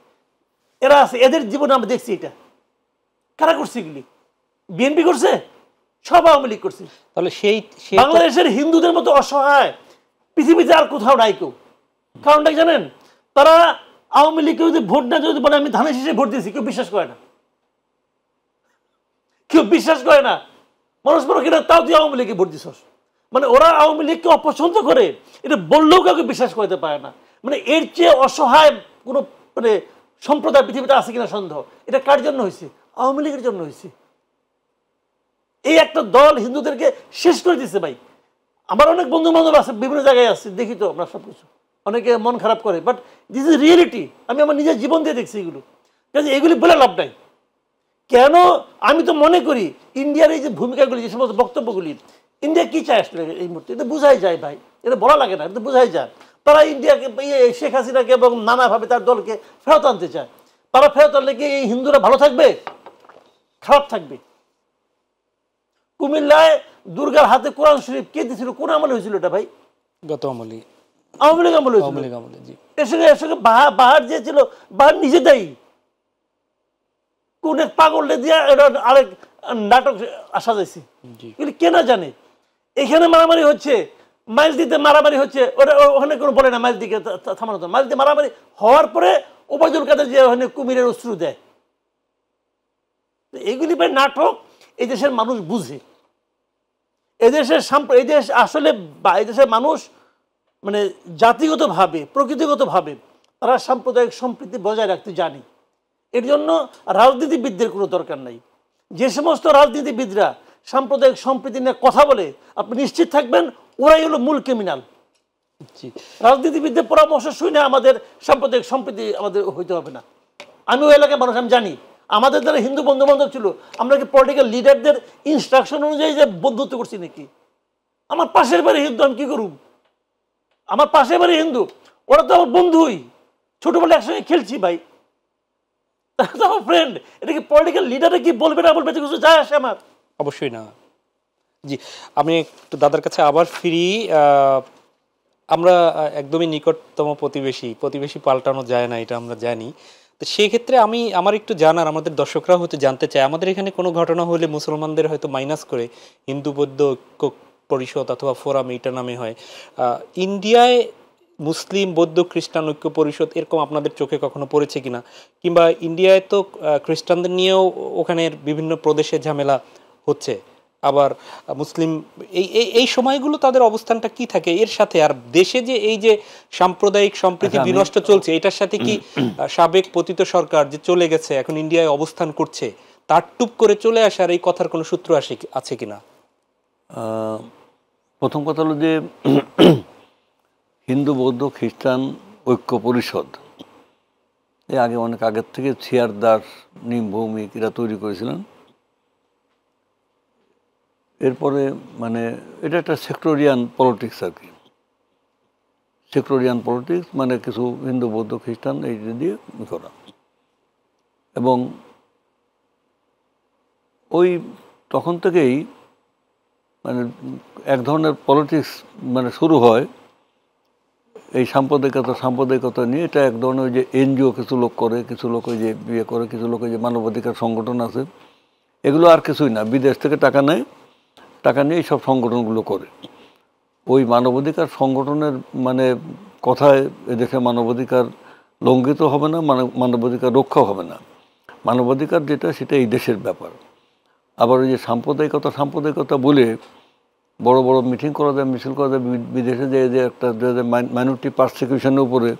এরা আছে, এদের জীবনে আমরা দেখছি। এটা কারা করছে? এগুলি বিএনপি করছে, সব আওয়ামী লীগ করছে। তাহলে সেই বাংলাদেশের হিন্দুদের মতো অসহায় পৃথিবীতে আর কোথাও নাই কেউ। কারণটা জানেন? তারা আওয়ামী লীগকে যদি ভোট না, যদি বলে আমি ধানের শীষে ভোট দিয়েছি, কেউ বিশ্বাস করে না, কেউ বিশ্বাস করে না। মানুষ বড় কিনা তাও তুই আওয়ামী লীগকে ভোট দিস। মানে ওরা আওয়ামী লীগকে অপছন্দ করে, এটা বললেও কাউকে বিশ্বাস করতে পারে না। মানে এর চেয়ে অসহায় কোনো মানে সম্প্রদায় পৃথিবীতে আছে কিনা সন্দেহ। এটা কার জন্য হয়েছে? আওয়ামী লীগের জন্য হয়েছে। এই একটা দল হিন্দুদেরকে শেষ করে দিচ্ছে ভাই। আমার অনেক বন্ধু বান্ধব আছে, বিভিন্ন জায়গায় আছে, দেখি তো আমরা সবকিছু। অনেকে মন খারাপ করে, বাট দিস ইজ রিয়েলিটি। আমি আমার নিজের জীবন দিয়ে দেখছি এগুলো। কাজে এগুলি বলে লাভ নাই। কেন? আমি তো মনে করি ইন্ডিয়ার এই যে ভূমিকাগুলি, যে সমস্ত বক্তব্যগুলি, ইন্ডিয়া কি চায় আসলে এই মুহূর্তে, এটা বোঝাই যায় ভাই। এটা বলা লাগে না, এটা বোঝাই যায়। তারা ইন্ডিয়াকে, শেখ হাসিনাকে এবং নানাভাবে তার দলকে ফেরত আনতে চায়। তারা ফেরত আনলে কি এই হিন্দুরা ভালো থাকবে? খারাপ থাকবে। কুমিল্লায় দুর্গার হাতে কোরআন শরীফ কে দিয়েছিল? কোন আমলে হয়েছিল এটা ভাই? গত আমলে, আওয়ামী লীগ আমলে হয়েছিল। এর সঙ্গে বাহার যে ছিল, বাহার নিজে দেয় কোন এক পাগলটা দিয়ে আরেক নাটক সাজাইছে। এগুলি কে না জানে? এখানে মারামারি হচ্ছে, মাইল দিতে মারামারি হচ্ছে, ওটা ওখানে কোনো বলে না মাইল দিকে থামানো। মাইল দিয়ে মারামারি হওয়ার পরে ওবায়দুল কাদের যে ওখানে কুমিরের অস্ত্র দেয়। এগুলি ভাই নাটক। এই দেশের মানুষ বুঝে। এদেশের এই দেশ আসলে, এই দেশের মানুষ মানে জাতিগতভাবে, প্রকৃতিগতভাবে তারা সাম্প্রদায়িক সম্প্রীতি বজায় রাখতে জানে। এর জন্য রাজনীতিবিদদের কোনো দরকার নাই। যে সমস্ত রাজনীতিবিদরা সাম্প্রদায়িক সম্প্রীতি নিয়ে কথা বলে, আপনি নিশ্চিত থাকবেন ওরাই হলো মূল ক্রিমিনাল। রাজনীতিবিদদের পরামর্শ শুনে আমাদের সাম্প্রদায়িক সম্প্রীতি আমাদের হইতে হবে না। আমি ওই এলাকার মানুষ, আমি জানি। আমাদের যারা হিন্দু বন্ধু বান্ধব ছিল, আমরা কি পলিটিক্যাল লিডারদের ইনস্ট্রাকশন অনুযায়ী যে বন্ধুত্ব করছি নাকি? আমার পাশের বাড়ি হিন্দু, আমি কি করুম? আমার পাশের বাড়ি হিন্দু, ওরা তো আমার বন্ধুই, ছোটবেলা একসঙ্গে খেলছি ভাই, তারা তো আমার ফ্রেন্ড। এটা কি পলিটিক্যাল লিডারে কি বলবে না বলবে কিছু যায় আসে আমার? অবশ্যই না। জি, আমি একটু দাদার কাছে আবার ফিরি। আমরা একদমই নিকটতম প্রতিবেশী পাল্টানো যায় না, এটা আমরা জানি। তো সেই ক্ষেত্রে আমার একটু জানার, আমাদের দর্শকরা হয়তো জানতে চায়, আমাদের এখানে কোনো ঘটনা হলে মুসলমানদের হয়তো মাইনাস করে হিন্দু বৌদ্ধ ঐক্য পরিষদ অথবা ফোরাম এইটা নামে হয়। ইন্ডিয়ায় মুসলিম বৌদ্ধ খ্রিস্টান ঐক্য পরিষদ এরকম আপনাদের চোখে কখনো পড়েছে কিনা? কিংবা ইন্ডিয়ায় তো খ্রিস্টানদের নিয়েও ওখানের বিভিন্ন প্রদেশে ঝামেলা হচ্ছে, আবার মুসলিম এই সময়গুলো তাদের অবস্থানটা কি থাকে এর সাথে? আর দেশে যে এই যে সাম্প্রদায়িক সম্প্রীতি বিনষ্ট চলছে, এটার সাথে কি সাবেক পতিত সরকার যে চলে গেছে এখন ইন্ডিয়ায় অবস্থান করছে, তার টুপ করে চলে আসার এই কথার কোনো সূত্র আছে কিনা? প্রথম কথা হলো যে হিন্দু বৌদ্ধ খ্রিস্টান ঐক্য পরিষদ আগে অনেক আগের থেকে ছিয়ার দাস, নিম ভৌমিক এরা তৈরি করেছিলেন। এরপরে মানে এটা একটা সেক্টরিয়ান পলিটিক্স আর কি। সেক্টরিয়ান পলিটিক্স মানে কিছু হিন্দু বৌদ্ধ খ্রিস্টান এই দিয়ে করা, এবং ওই তখন থেকেই মানে এক ধরনের পলিটিক্স মানে শুরু হয় এই সাম্প্রদায়িকতা নিয়ে। এটা এক ধরনের ওই যে এনজিও কিছু লোক করে, কিছু লোক ওই যে বিয়ে করে, কিছু লোক ওই যে মানবাধিকার সংগঠন আছে, এগুলো আর কিছুই না, বিদেশ থেকে টাকা নেয়, টাকা নিয়ে এই সব সংগঠনগুলো করে। ওই মানবাধিকার সংগঠনের মানে কথায় এদেশে মানবাধিকার লঙ্ঘিত হবে না, মানবাধিকার রক্ষা হবে না। মানবাধিকার যেটা সেটা এই দেশের ব্যাপার। আবার ওই যে সাম্প্রদায়িকতা বলে বড় বড় মিটিং করা যায়, মিছিল করা যায়, বিদেশে যে একটা মাইনরিটি পারসিকিউশনের উপরে,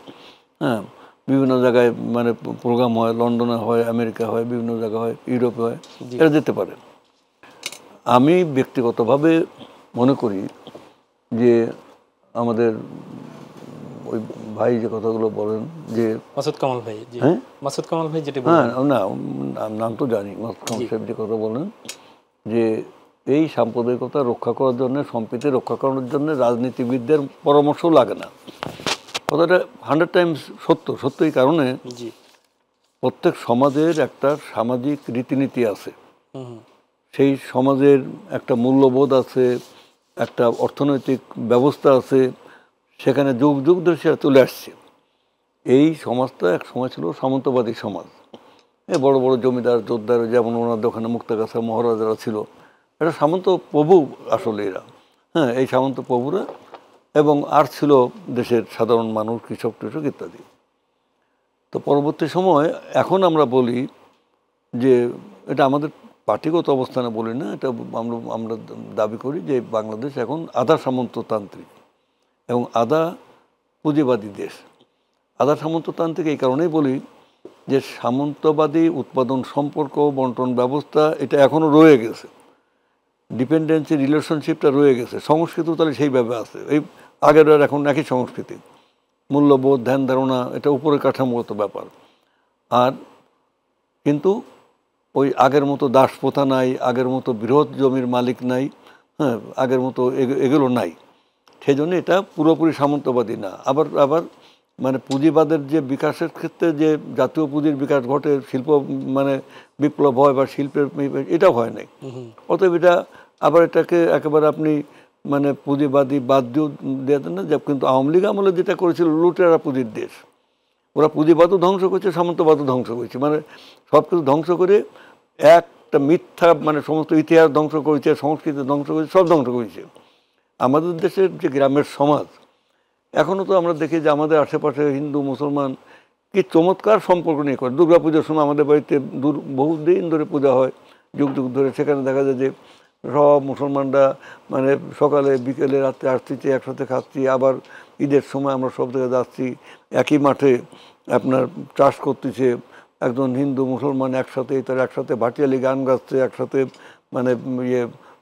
হ্যাঁ, বিভিন্ন জায়গায় মানে প্রোগ্রাম হয়, লন্ডনে হয়, আমেরিকা হয়, বিভিন্ন জায়গায় হয়, ইউরোপে হয়, এটা যেতে পারে। আমি ব্যক্তিগতভাবে মনে করি যে আমাদের ওই ভাই যে কথাগুলো বলেন যে মাসুদ কামাল ভাই, হ্যাঁ মাসুদ কামাল ভাই যেটা হ্যাঁ না নাম তো জানি, মাসুদ কামাল সাহেব যে কথা বলেন যে এই সাম্প্রদায়িকতা রক্ষা করার জন্য, সম্প্রীতি রক্ষা করার জন্য রাজনীতিবিদদের পরামর্শ লাগে না। কথাটা 100 টাইমস সত্য। এই কারণে প্রত্যেক সমাজের একটা সামাজিক রীতিনীতি আছে, সেই সমাজের একটা মূল্যবোধ আছে, একটা অর্থনৈতিক ব্যবস্থা আছে, সেখানে যুগ যুগ ধরে সেটা চলে আসছে। এই সমাজটা এক সময় ছিল সামন্তবাদী সমাজ। বড় বড় জমিদার জোরদার যেমন ওনার দোকানে মুক্তাগাছা মহারাজারা ছিল, এটা সামন্ত প্রভু আসলে এরা, হ্যাঁ, এই সামন্ত প্রভুরা, এবং আর ছিল দেশের সাধারণ মানুষ, কৃষক ইত্যাদি। তো পরবর্তী সময় এখন আমরা বলি যে এটা আমাদের পার্টিগত অবস্থানে বলি না, এটা আমরা দাবি করি যে বাংলাদেশ এখন আধা সামন্ততান্ত্রিক এবং আধা পুঁজিবাদী দেশ। আধা সামন্ততান্ত্রিক এই কারণেই বলি যে সামন্তবাদী উৎপাদন সম্পর্ক, বন্টন ব্যবস্থা এটা এখনও রয়ে গেছে, ডিপেন্ডেন্সি রিলেশনশিপটা রয়ে গেছে। সংস্কৃতি তাহলে সেইভাবে আছে, এই আগের আর এখন একই সংস্কৃতি, মূল্যবোধ, ধ্যান ধারণা, এটা উপরে কাঠামোগত ব্যাপার। আর কিন্তু ওই আগের মতো দাসপ্রথা নাই, আগের মতো বৃহৎ জমির মালিক নাই, হ্যাঁ, আগের মতো এগুলো নাই। সেই জন্য এটা পুরোপুরি সামন্তবাদী না। আবার মানে পুঁজিবাদের যে বিকাশের ক্ষেত্রে যে জাতীয় পুঁজির বিকাশ ঘটে, শিল্প মানে বিপ্লব হয় বা শিল্পের, এটা হয় নাই। অতএব এটা আবার এটাকে একেবারে আপনি মানে পুঁজিবাদী বাদ দিয়েও দিয়ে দেন না। কিন্তু আওয়ামী লীগ আমলে যেটা করেছিল, লুটেরা পুঁজির দেশ, ওরা পুঁজিবাদও ধ্বংস করেছে, সামন্তবাদও ধ্বংস করেছে, মানে সব কিছু ধ্বংস করে একটা মিথ্যা মানে সমস্ত ইতিহাস ধ্বংস করেছে, সংস্কৃতি ধ্বংস করেছে, সব ধ্বংস করেছে। আমাদের দেশের যে গ্রামের সমাজ এখনও তো আমরা দেখি যে আমাদের আশেপাশে হিন্দু মুসলমান কি চমৎকার সম্পর্ক নিয়ে করে। দুর্গা পুজোর সময় আমাদের বাড়িতে বহুদিন ধরে পূজা হয়, যুগ যুগ ধরে। সেখানে দেখা যায় যে সব মুসলমানরা মানে সকালে বিকেলে রাত্রে আসছি, একসাথে খাচ্ছি, আবার ঈদের সময় আমরা সব জায়গায় যাচ্ছি, একই মাঠে আপনার চাষ করতেছে, একজন হিন্দু মুসলমান একসাথে, তারা একসাথে ভাটিয়ালি গান গাচ্ছে, একসাথে মানে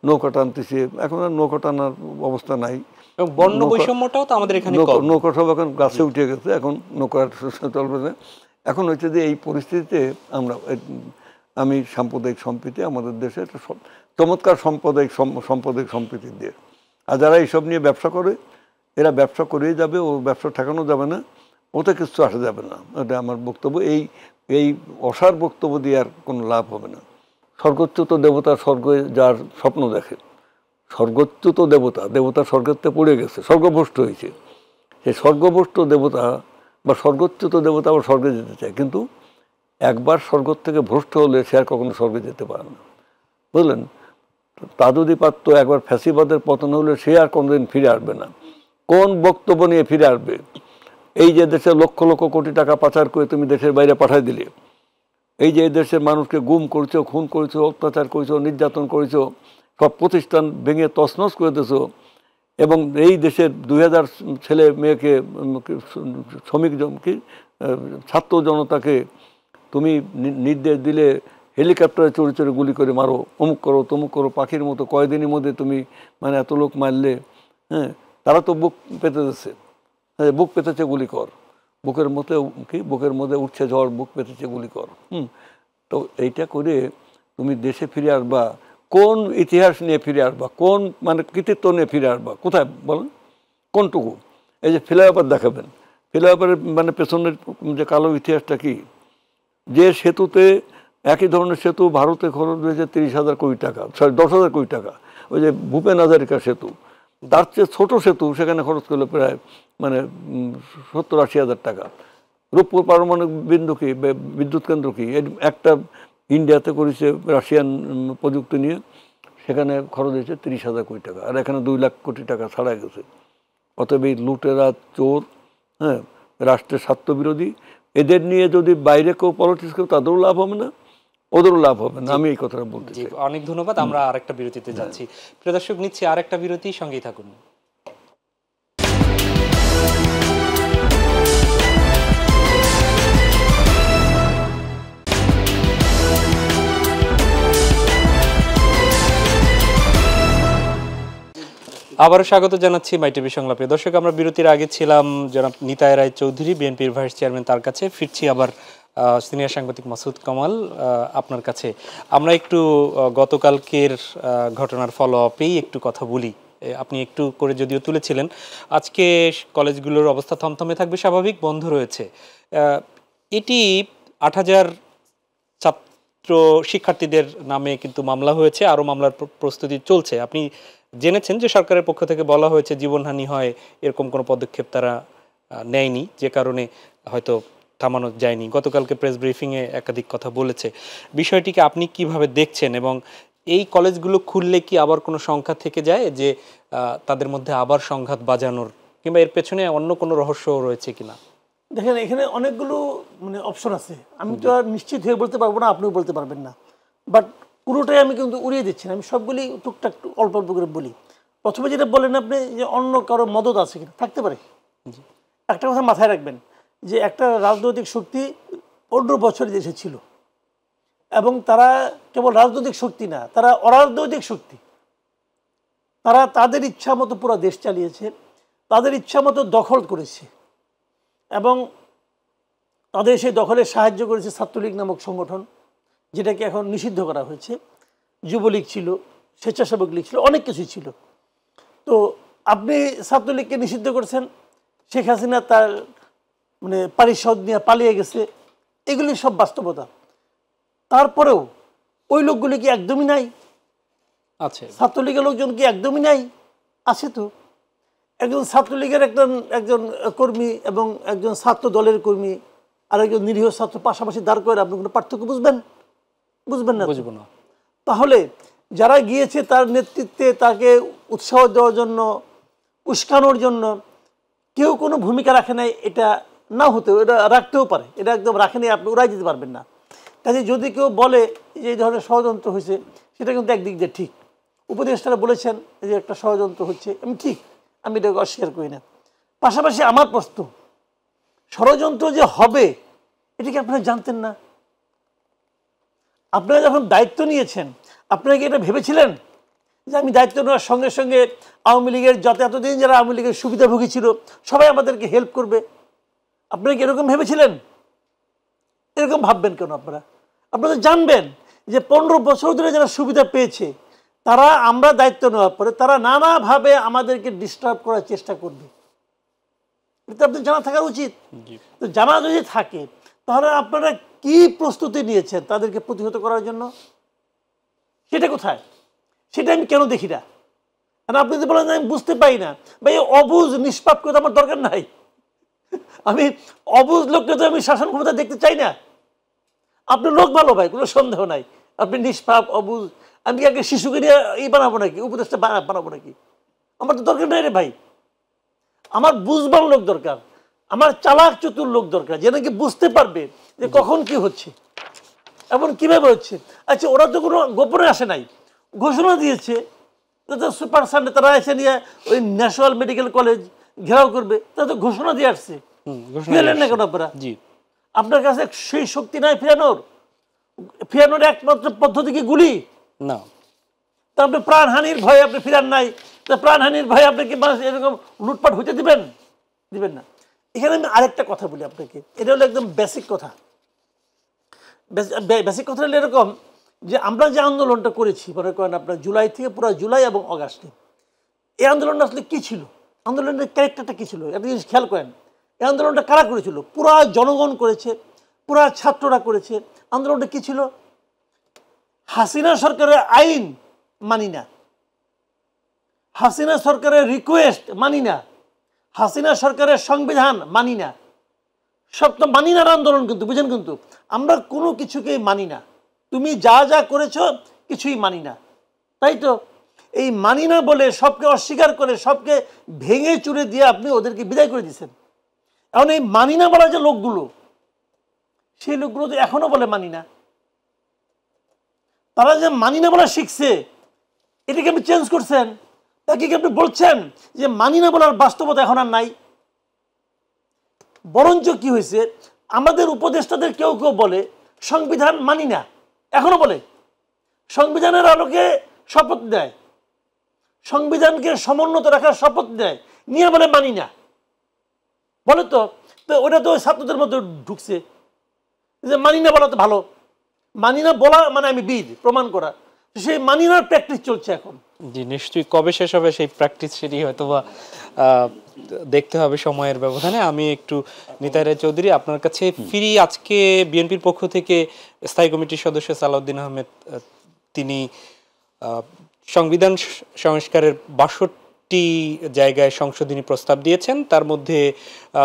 নৌকা টানতেছে। এখন আর নৌকা টানার অবস্থা নাই, বর্ণ বৈষম্যটাও তো আমাদের এখানে কম। নৌকা সব এখন গাছে উঠে গেছে, এখন নৌকার চলবে না। এখন হচ্ছে যে এই পরিস্থিতিতে আমরা আমি সাম্প্রদায়িক সম্প্রীতি আমাদের দেশে একটা চমৎকার সাম্প্রদায়িক সম্প্রীতির দেশ। আর যারা এইসব নিয়ে ব্যবসা করে এরা ব্যবসা করেই যাবে, ও ব্যবসা ঠেকানো যাবে না, ওতে কিছু আসা যাবে না। এটা আমার বক্তব্য। এই অসার বক্তব্য দিয়ে আর কোনো লাভ হবে না। স্বর্গচ্যুত দেবতা স্বর্গে যার স্বপ্ন দেখে, স্বর্গচ্যুত দেবতা স্বর্গেতে পড়ে গেছে, স্বর্গভ্রষ্ট হয়েছে। সেই স্বর্গভ্রষ্ট দেবতা বা স্বর্গচ্যুত দেবতা আবার স্বর্গে যেতে চায়, কিন্তু একবার স্বর্গ থেকে ভ্রষ্ট হলে সে আর কখনো স্বর্গে যেতে পারে না, বুঝলেন? তা যদি পারত, একবার ফ্যাসিবাদের পতন হলে সে আর কোনোদিন ফিরে আসবে না। কোন বক্তব্য নিয়ে ফিরে আসবে? এই যে দেশে লক্ষ লক্ষ কোটি টাকা পাচার করে তুমি দেশের বাইরে পাঠাই দিলে, এই যে দেশের মানুষকে গুম করেছো, খুন করেছো, অত্যাচার করেছো, নির্যাতন করেছো, সব প্রতিষ্ঠান ভেঙে তছনছ করে দিয়েছো, এবং এই দেশের 2000 ছেলে মেয়েকে, শ্রমিক ছাত্র জনতাকে তুমি নির্দেশ দিলে হেলিকপ্টারে চড়ে চড়ে গুলি করে মারো, অমুক করো তমুক করো, পাখির মতো কয়দিনের মধ্যে তুমি মানে এত লোক মারলে। হ্যাঁ, তারা তো বুক পেতে দিচ্ছে, বুক পেতেছে গুলি কর, বুকের মধ্যে উঠছে ঝড়, বুক পেতেছে গুলি কর। তো এইটা করে তুমি দেশে ফিরে আসবা, কোন ইতিহাস নিয়ে ফিরে আসবা, কোন মানে কৃতিত্ব নিয়ে ফিরে আসবা? কোথায় বলেন, কোনটুকু? এই যে ফ্লাইওভার দেখাবেন, ফ্লাইওভারের মানে পেছনের যে কালো ইতিহাসটা কি? যে সেতুতে, একই ধরনের সেতু ভারতে খরচ হয়েছে 30,000 কোটি টাকা, 10,000 কোটি টাকা, ওই যে ভূপেন হাজারিকা সেতু, তার চেয়ে ছোটো সেতু সেখানে খরচ করলো প্রায় মানে 70-80,000 টাকা। রূপপুর পারমাণবিক বিদ্যুৎ কেন্দ্র কি একটা ইন্ডিয়াতে করেছে রাশিয়ান প্রযুক্তি নিয়ে, সেখানে খরচ হয়েছে 30,000 কোটি টাকা, আর এখানে 2 লাখ কোটি টাকা ছাড়া গেছে। অতএব এই লুটেরা, চোর, হ্যাঁ, রাষ্ট্রের স্বার্থবিরোধী, এদের নিয়ে যদি বাইরে কেউ পলিটিক্স করে তাদেরও লাভ হবে না, ওদেরও লাভ হবে না। আমি এই কথাটা বলতে চাই। অনেক ধন্যবাদ। আমরা আরেকটা বিরতিতে যাচ্ছি। প্রিয় দর্শক, নিচ্ছি আরেকটা বিরতি, সঙ্গেই থাকুন। আবারও স্বাগত জানাচ্ছি মাই টিভি সংলাপে। দর্শক, আমরা বিরতির আগে ছিলাম জনাব নিতাই রায় চৌধুরী, বিএনপির ভাইস চেয়ারম্যান, তার কাছে। ফিরছি আবার সিনিয়র সাংবাদিক মাসুদ কামাল আপনার কাছে। আমরা একটু গতকালকের ঘটনার ফলো আপেই একটু কথা বলি। আপনি একটু করে যদিও তুলেছিলেন, আজকে কলেজগুলোর অবস্থা থমথমে থাকবে, স্বাভাবিক, বন্ধ রয়েছে। এটি 8,000 ছাত্র শিক্ষার্থীদের নামে কিন্তু মামলা হয়েছে, আরও মামলার প্রস্তুতি চলছে। আপনি জেনেছেন যে সরকারের পক্ষ থেকে বলা হয়েছে জীবনহানি হয় এরকম কোনো পদক্ষেপ তারা নেয়নি, যে কারণে হয়তো থামানো যায়নি। গতকালকে প্রেস ব্রিফিংয়ে একাধিক কথা বলেছে। বিষয়টিকে আপনি কিভাবে দেখছেন, এবং এই কলেজগুলো খুললে কি আবার কোনো সংখ্যা থেকে যায় যে তাদের মধ্যে আবার সংঘাত বাজানোর, কিংবা এর পেছনে অন্য কোনো রহস্য রয়েছে কিনা? দেখেন, এখানে অনেকগুলো মানে অপশন আছে। আমি তো আর নিশ্চিত হয়ে বলতে পারবো না, আপনিও বলতে পারবেন না, বাট পুরোটাই আমি কিন্তু উড়িয়ে দিচ্ছি না। আমি সবগুলি টুকটাক অল্প অল্প করে বলি। প্রথমে যেটা বলেন আপনি যে অন্য কারো মদত আছে কিনা, থাকতে পারে। একটা কথা মাথায় রাখবেন যে একটা রাজনৈতিক শক্তি 15 বছর দেশে ছিল, এবং তারা কেবল রাজনৈতিক শক্তি না, তারা অরাজনৈতিক শক্তি। তারা তাদের ইচ্ছা মতো পুরো দেশ চালিয়েছে, তাদের ইচ্ছা মতো দখল করেছে, এবং তাদের সেই দখলে সাহায্য করেছে ছাত্রলীগ নামক সংগঠন, যেটাকে এখন নিষিদ্ধ করা হয়েছে। যুবলীগ ছিল, স্বেচ্ছাসেবক লীগ ছিল, অনেক কিছুই ছিল। তো আপনি ছাত্রলীগকে নিষিদ্ধ করেছেন, শেখ হাসিনা তার মানে পারিষদ নিয়ে পালিয়ে গেছে, এগুলি সব বাস্তবতা। তারপরেও ওই লোকগুলি কি একদমই নাই? আছে। ছাত্রলীগের লোকজন কি একদমই নাই? আছে তো। একজন ছাত্রলীগের একজন কর্মী এবং একজন ছাত্র দলের কর্মী আর একজন নিরীহ ছাত্র পাশাপাশি দাঁড় করে আপনি কোনো পার্থক্য বুঝবেন? বুঝবেন না, বুঝবো না। তাহলে যারা গিয়েছে তার নেতৃত্বে তাকে উৎসাহ দেওয়ার জন্য, উস্কানোর জন্য কেউ কোনো ভূমিকা রাখে নাই, এটা না হতেও, এটা রাখতেও পারে, এটা একদম রাখেনি, আপনি উড়াই দিতে পারবেন না। কাজে যদি কেউ বলে যে এই ধরনের ষড়যন্ত্র হয়েছে, সেটা কিন্তু একদিক দিয়ে ঠিক। উপদেষ্টারা বলেছেন যে একটা ষড়যন্ত্র হচ্ছে, আমি ঠিক, আমি এটাকে অস্বীকার করি না। পাশাপাশি আমার প্রশ্ন, ষড়যন্ত্র যে হবে এটা কি আপনারা জানতেন না? আপনারা যখন দায়িত্ব নিয়েছেন, আপনারা কি এটা ভেবেছিলেন যে আমি দায়িত্ব নেওয়ার সঙ্গে সঙ্গে আওয়ামী লীগের এতদিন যারা আওয়ামী লীগের সুবিধাভোগী ছিল সবাই আমাদেরকে হেল্প করবে? আপনারা কি এরকম ভেবেছিলেন? এরকম ভাববেন কেন? আপনারা তো জানবেন যে 15 বছর ধরে যারা সুবিধা পেয়েছে তারা আমরা দায়িত্ব নেওয়ার পরে তারা নানাভাবে আমাদেরকে ডিস্টার্ব করার চেষ্টা করবে, এটা আপনার জানা থাকা উচিত। তো জানা যদি থাকে তাহলে আপনারা কি প্রস্তুতি নিয়েছেন তাদেরকে প্রতিহত করার জন্য, সেটা কোথায়? সেটা আমি কেন দেখি না? কারণ আপনি যদি বলেন আমি বুঝতে পাই না, ভাই অবুঝ নিষ্পাপ কথা আমার দরকার নাই। আমি অবুঝ লোকটা তো আমি শাসন ক্ষমতা দেখতে চাই না। আপনি লোক ভালো ভাই, কোনো সন্দেহ নাই, আপনি নিষ্পাপ অবুঝ, আমি আগে শিশুকে নিয়ে বানাবো নাকি, উপদেশটা বানাবো নাকি? আমার তো দরকার নাই রে ভাই। আমার বুঝবার লোক দরকার, আমার চালাক চতুর লোক দরকার, যে নাকি বুঝতে পারবে যে কখন কি হচ্ছে এবং কিভাবে হচ্ছে। আচ্ছা, ওরা তো কোনো গোপনে আসে নাই, ঘোষণা দিয়েছে সুপার সানডে তারা এসে নিয়ে ওই ন্যাশনাল মেডিকেল কলেজ ঘেরাও করবে, তারা তো ঘোষণা দিয়ে আসছে। ফেলেন না কেন আপনারা? আপনার কাছে সেই শক্তি নাই ফিরানোর একমাত্র পদ্ধতি কি গুলি? না। তা আপনি প্রাণহানির ভয়ে আপনি ফিরান নাই, তা প্রাণহানির ভয়ে আপনি কি মানুষ এরকম লুটপাট হইতে দিবেন? দিবেন না। এখানে আমি আরেকটা কথা বলি আপনাকে, এটা হলো একদম বেসিক কথা। বেসিক কথা হলো এরকম যে আমরা যে আন্দোলনটা করেছি, মনে করেন আপনার জুলাই থেকে পুরো জুলাই এবং অগাস্টে, এই আন্দোলনটা আসলে কী ছিল, আন্দোলনের ক্যারেক্টারটা কী ছিল, একটা জিনিস খেয়াল করেন। এই আন্দোলনটা কারা করেছিল? পুরা জনগণ করেছে, পুরা ছাত্ররা করেছে। আন্দোলনটা কী ছিল? হাসিনা সরকারের আইন মানি না, হাসিনা সরকারের রিকোয়েস্ট মানি না, হাসিনা সরকারের সংবিধান মানি না। সব তো মানি না আন্দোলন, কিন্তু বুঝেন, কিন্তু আমরা কোনো কিছুকেই মানি না। তুমি যা যা করেছো কিছুই মানি না, তাই তো? এই মানি না বলে সবকে অস্বীকার করে সবকে ভেঙে চুরে দিয়ে আপনি ওদেরকে বিদায় করে দিচ্ছেন। এখন এই মানি না বলা যে লোকগুলো, সেই লোকগুলো তো এখনো বলে মানি না। তারা যে মানি না বলা শিখছে, এটাকে আপনি চেঞ্জ করছেন, তাকে কি আপনি বলছেন যে মানি না বলার বাস্তবতা এখন আর নাই? বরঞ্চ কি হয়েছে, আমাদের উপদেষ্টাদের কেউ কেউ বলে সংবিধান মানি না, এখনো বলে সংবিধানের আলোকে শপথ দেয়, সংবিধানকে সমুন্নত রাখার শপথ দেয়, নিয়ে বলে মানি না। বলে তো ওটা তো ছাত্রদের মধ্যে ঢুকছে যে মানি না বলা তো ভালো, মানি না বলা মানে আমি বীর প্রমাণ করা, সেই মানি নার প্র্যাকটিস চলছে এখন। জি, নিশ্চয়ই কবে শেষ হবে সেই প্র্যাকটিস, সেটি হয়তো বা দেখতে হবে সময়ের ব্যবধানে। আমি একটু নিতাই রায় চৌধুরী আপনার কাছে ফিরি। আজকে বিএনপির পক্ষ থেকে স্থায়ী কমিটির সদস্য সালাউদ্দিন আহমেদ তিনি সংবিধান সংস্কারের ৬২টি জায়গায় সংশোধনী প্রস্তাব দিয়েছেন। তার মধ্যে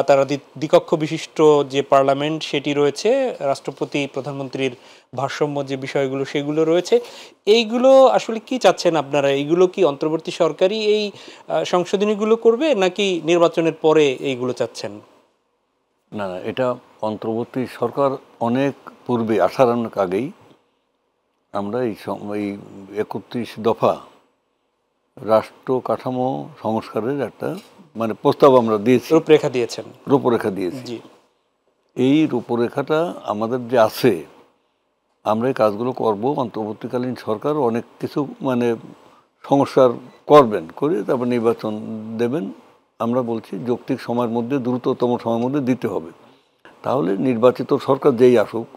তারা দ্বিকক্ষ বিশিষ্ট যে পার্লামেন্ট সেটি রয়েছে, রাষ্ট্রপতি প্রধানমন্ত্রীর ভারসাম্য যে বিষয়গুলো সেগুলো রয়েছে। এইগুলো আসলে কি চাচ্ছেন আপনারা? এইগুলো কি অন্তর্বর্তী সরকারই এই সংশোধনীগুলো করবে নাকি নির্বাচনের পরে এইগুলো চাচ্ছেন? না, এটা অন্তর্বর্তী সরকার অনেক পূর্বে, আসার অনেক আগেই আমরা এই ৩১ দফা রাষ্ট্র কাঠামো সংস্কারের একটা মানে প্রস্তাব আমরা দিয়েছি, রূপরেখা দিয়েছেন। রূপরেখা দিয়েছি। এই রূপরেখাটা আমাদের যে আছে, আমরা এই কাজগুলো করব। অন্তর্বর্তীকালীন সরকার অনেক কিছু মানে সংস্কার করবেন, করে তারপর নির্বাচন দেবেন। আমরা বলছি যৌক্তিক সময়ের মধ্যে, দ্রুততম সময়ের মধ্যে দিতে হবে। তাহলে নির্বাচিত সরকার যেই আসুক,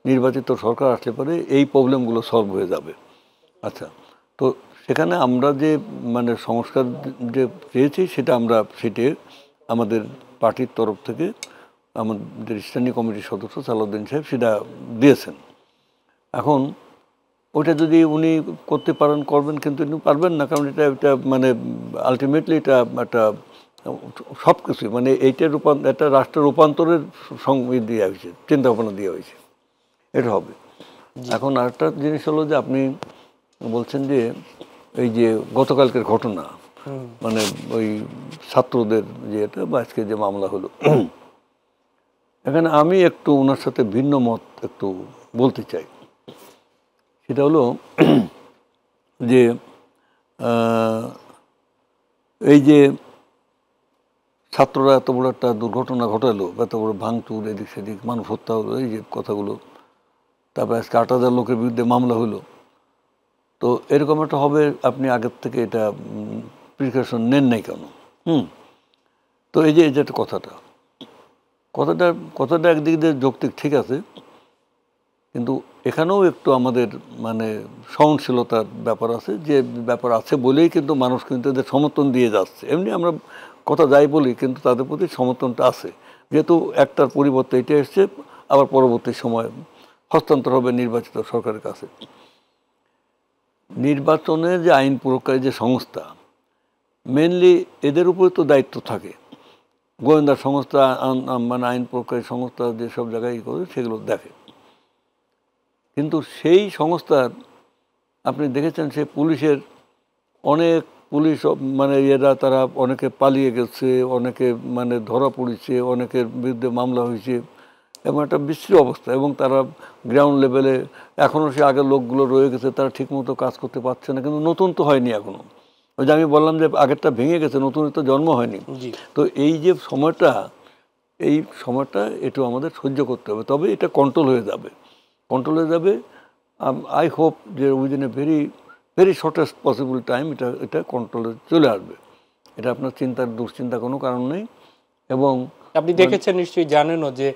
নির্বাচিত সরকার আসলে পরে এই প্রবলেমগুলো সলভ হয়ে যাবে। আচ্ছা, তো সেখানে আমরা যে মানে সংস্কার যে চেয়েছি সেটা আমাদের পার্টির তরফ থেকে আমাদের স্ট্যান্ডিং কমিটির সদস্য সালাউদ্দিন সাহেব সেটা দিয়েছেন। এখন ওইটা যদি উনি করতে পারেন করবেন, কিন্তু উনি পারবেন না, কারণ এটা মানে আলটিমেটলি এটা একটা সব কিছু মানে এইটার একটা রাষ্ট্রের রূপান্তরের সঙ্গে দেওয়া হয়েছে, চিন্তা ভাবনা দেওয়া হয়েছে, এটা হবে। এখন আরেকটা জিনিস হলো যে আপনি বলছেন যে এই যে গতকালকের ঘটনা, মানে ওই ছাত্রদের যে এটা বা আজকে যে মামলা হলো, এখানে আমি একটু ওনার সাথে ভিন্ন মত একটু বলতে চাই। সেটা হলো যে এই যে ছাত্ররা এত বড় একটা দুর্ঘটনা ঘটালো, এত বড় ভাঙচুর, এদিক সেদিক মানুষ হত্যা হলো, এই যে কথাগুলো, তারপরে আজকে ৮,০০০ লোকের বিরুদ্ধে মামলা হলো, তো এরকম একটা হবে, আপনি আগের থেকে এটা প্রিকশন নেন নাই কেন? তো এই যে একটা কথাটা একদিক দিয়ে যৌক্তিক ঠিক আছে, কিন্তু এখানেও একটু আমাদের মানে সহনশীলতার ব্যাপার আছে, যে ব্যাপার আছে বলেই কিন্তু মানুষ কিন্তু এদের সমর্থন দিয়ে যাচ্ছে। এমনি আমরা কথা যাই বলি, কিন্তু তাদের প্রতি সমর্থনটা আছে, যেহেতু একটার পরিবর্তে এটা এসছে, আবার পরবর্তী সময় হস্তান্তর হবে নির্বাচিত সরকারের কাছে। নির্বাচনের যে আইন প্রয়োগকারী যে সংস্থা, মেনলি এদের উপরে তো দায়িত্ব থাকে। গোয়েন্দা সংস্থা, মানে আইন প্রয়োগকারী সংস্থা যেসব জায়গায় করে সেগুলো দেখে, কিন্তু সেই সংস্থার আপনি দেখেছেন সে পুলিশের অনেক পুলিশ মানে এরা তারা অনেকে পালিয়ে গেছে, অনেকে মানে ধরা পড়েছে, অনেকের বিরুদ্ধে মামলা হয়েছে, এবং একটা বিশ্রী অবস্থা। এবং তারা গ্রাউন্ড লেভেলে এখনও সে আগের লোকগুলো রয়ে গেছে, তারা ঠিকমতো কাজ করতে পারছে না, কিন্তু নতুন তো হয়নি এখনও। ওই যে আমি বললাম যে আগেরটা ভেঙে গেছে, নতুন তো জন্ম হয়নি। তো এই যে সময়টা, এই সময়টা একটু আমাদের সহ্য করতে হবে, তবে এটা কন্ট্রোল হয়ে যাবে। কন্ট্রোল হয়ে যাবে, আই হোপ যে within a very very shortest possible time এটা কন্ট্রোলে চলে আসবে। এটা আপনার দুশ্চিন্তা কোনো কারণ নেই। এবং আপনি দেখেছেন, নিশ্চয়ই জানেনও যে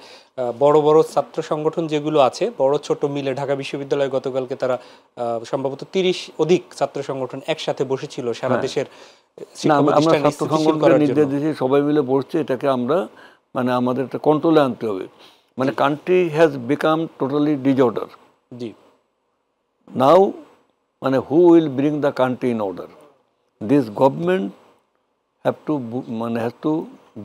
বড় বড় ছাত্র সংগঠন যেগুলো আছে, বড় ছোট মিলে ঢাকা বিশ্ববিদ্যালয়ে গতকালকে তারা সম্ভবত 30 অধিক ছাত্র সংগঠন একসাথে বসেছিল সারা দেশের আমরা ছাত্র সংগঠনের নির্দেশ দিয়েছি, সবাই মিলে বসছে, এটাকে আমরা মানে আমাদের একটা কন্ট্রোলে আনতে হবে। মানে country has become totally disorder. জি, নাও মানে who will bring the country in order? This government have to মানে has to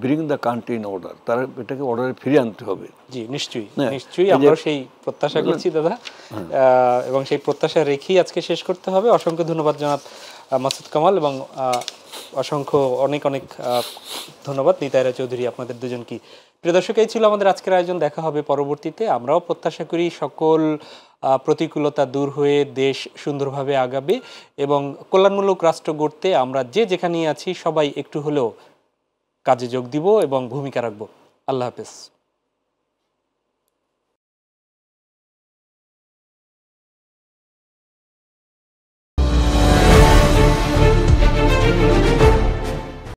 bring the country in order. তারা এটাকে অর্ডারে ফিরিয়ে আনতে হবে। জি, নিশ্চয়ই নিশ্চয়ই আমরা সেই প্রত্যাশা করছি দাদা, এবং সেই প্রত্যাশা রেখেই আজকে শেষ করতে হবে। অসংখ্য ধন্যবাদ জনাব মাসুদ কামাল, এবং অসংখ্য অনেক অনেক ধন্যবাদ নিতাইরা চৌধুরী, আপনাদের দুজনকে। প্রিয় দর্শক, এই ছিল আমাদের আজকের আয়োজন। দেখা হবে পরবর্তীতে। আমরাও প্রত্যাশা করি সকল প্রতিকূলতা দূর হয়ে দেশ সুন্দরভাবে আগাবে, এবং কল্যাণমূলক রাষ্ট্র গড়তে আমরা যে যেখানেই আছি সবাই একটু হলেও কাজে যোগ দিব এবং ভূমিকা রাখবো। আল্লাহ হাফেজ।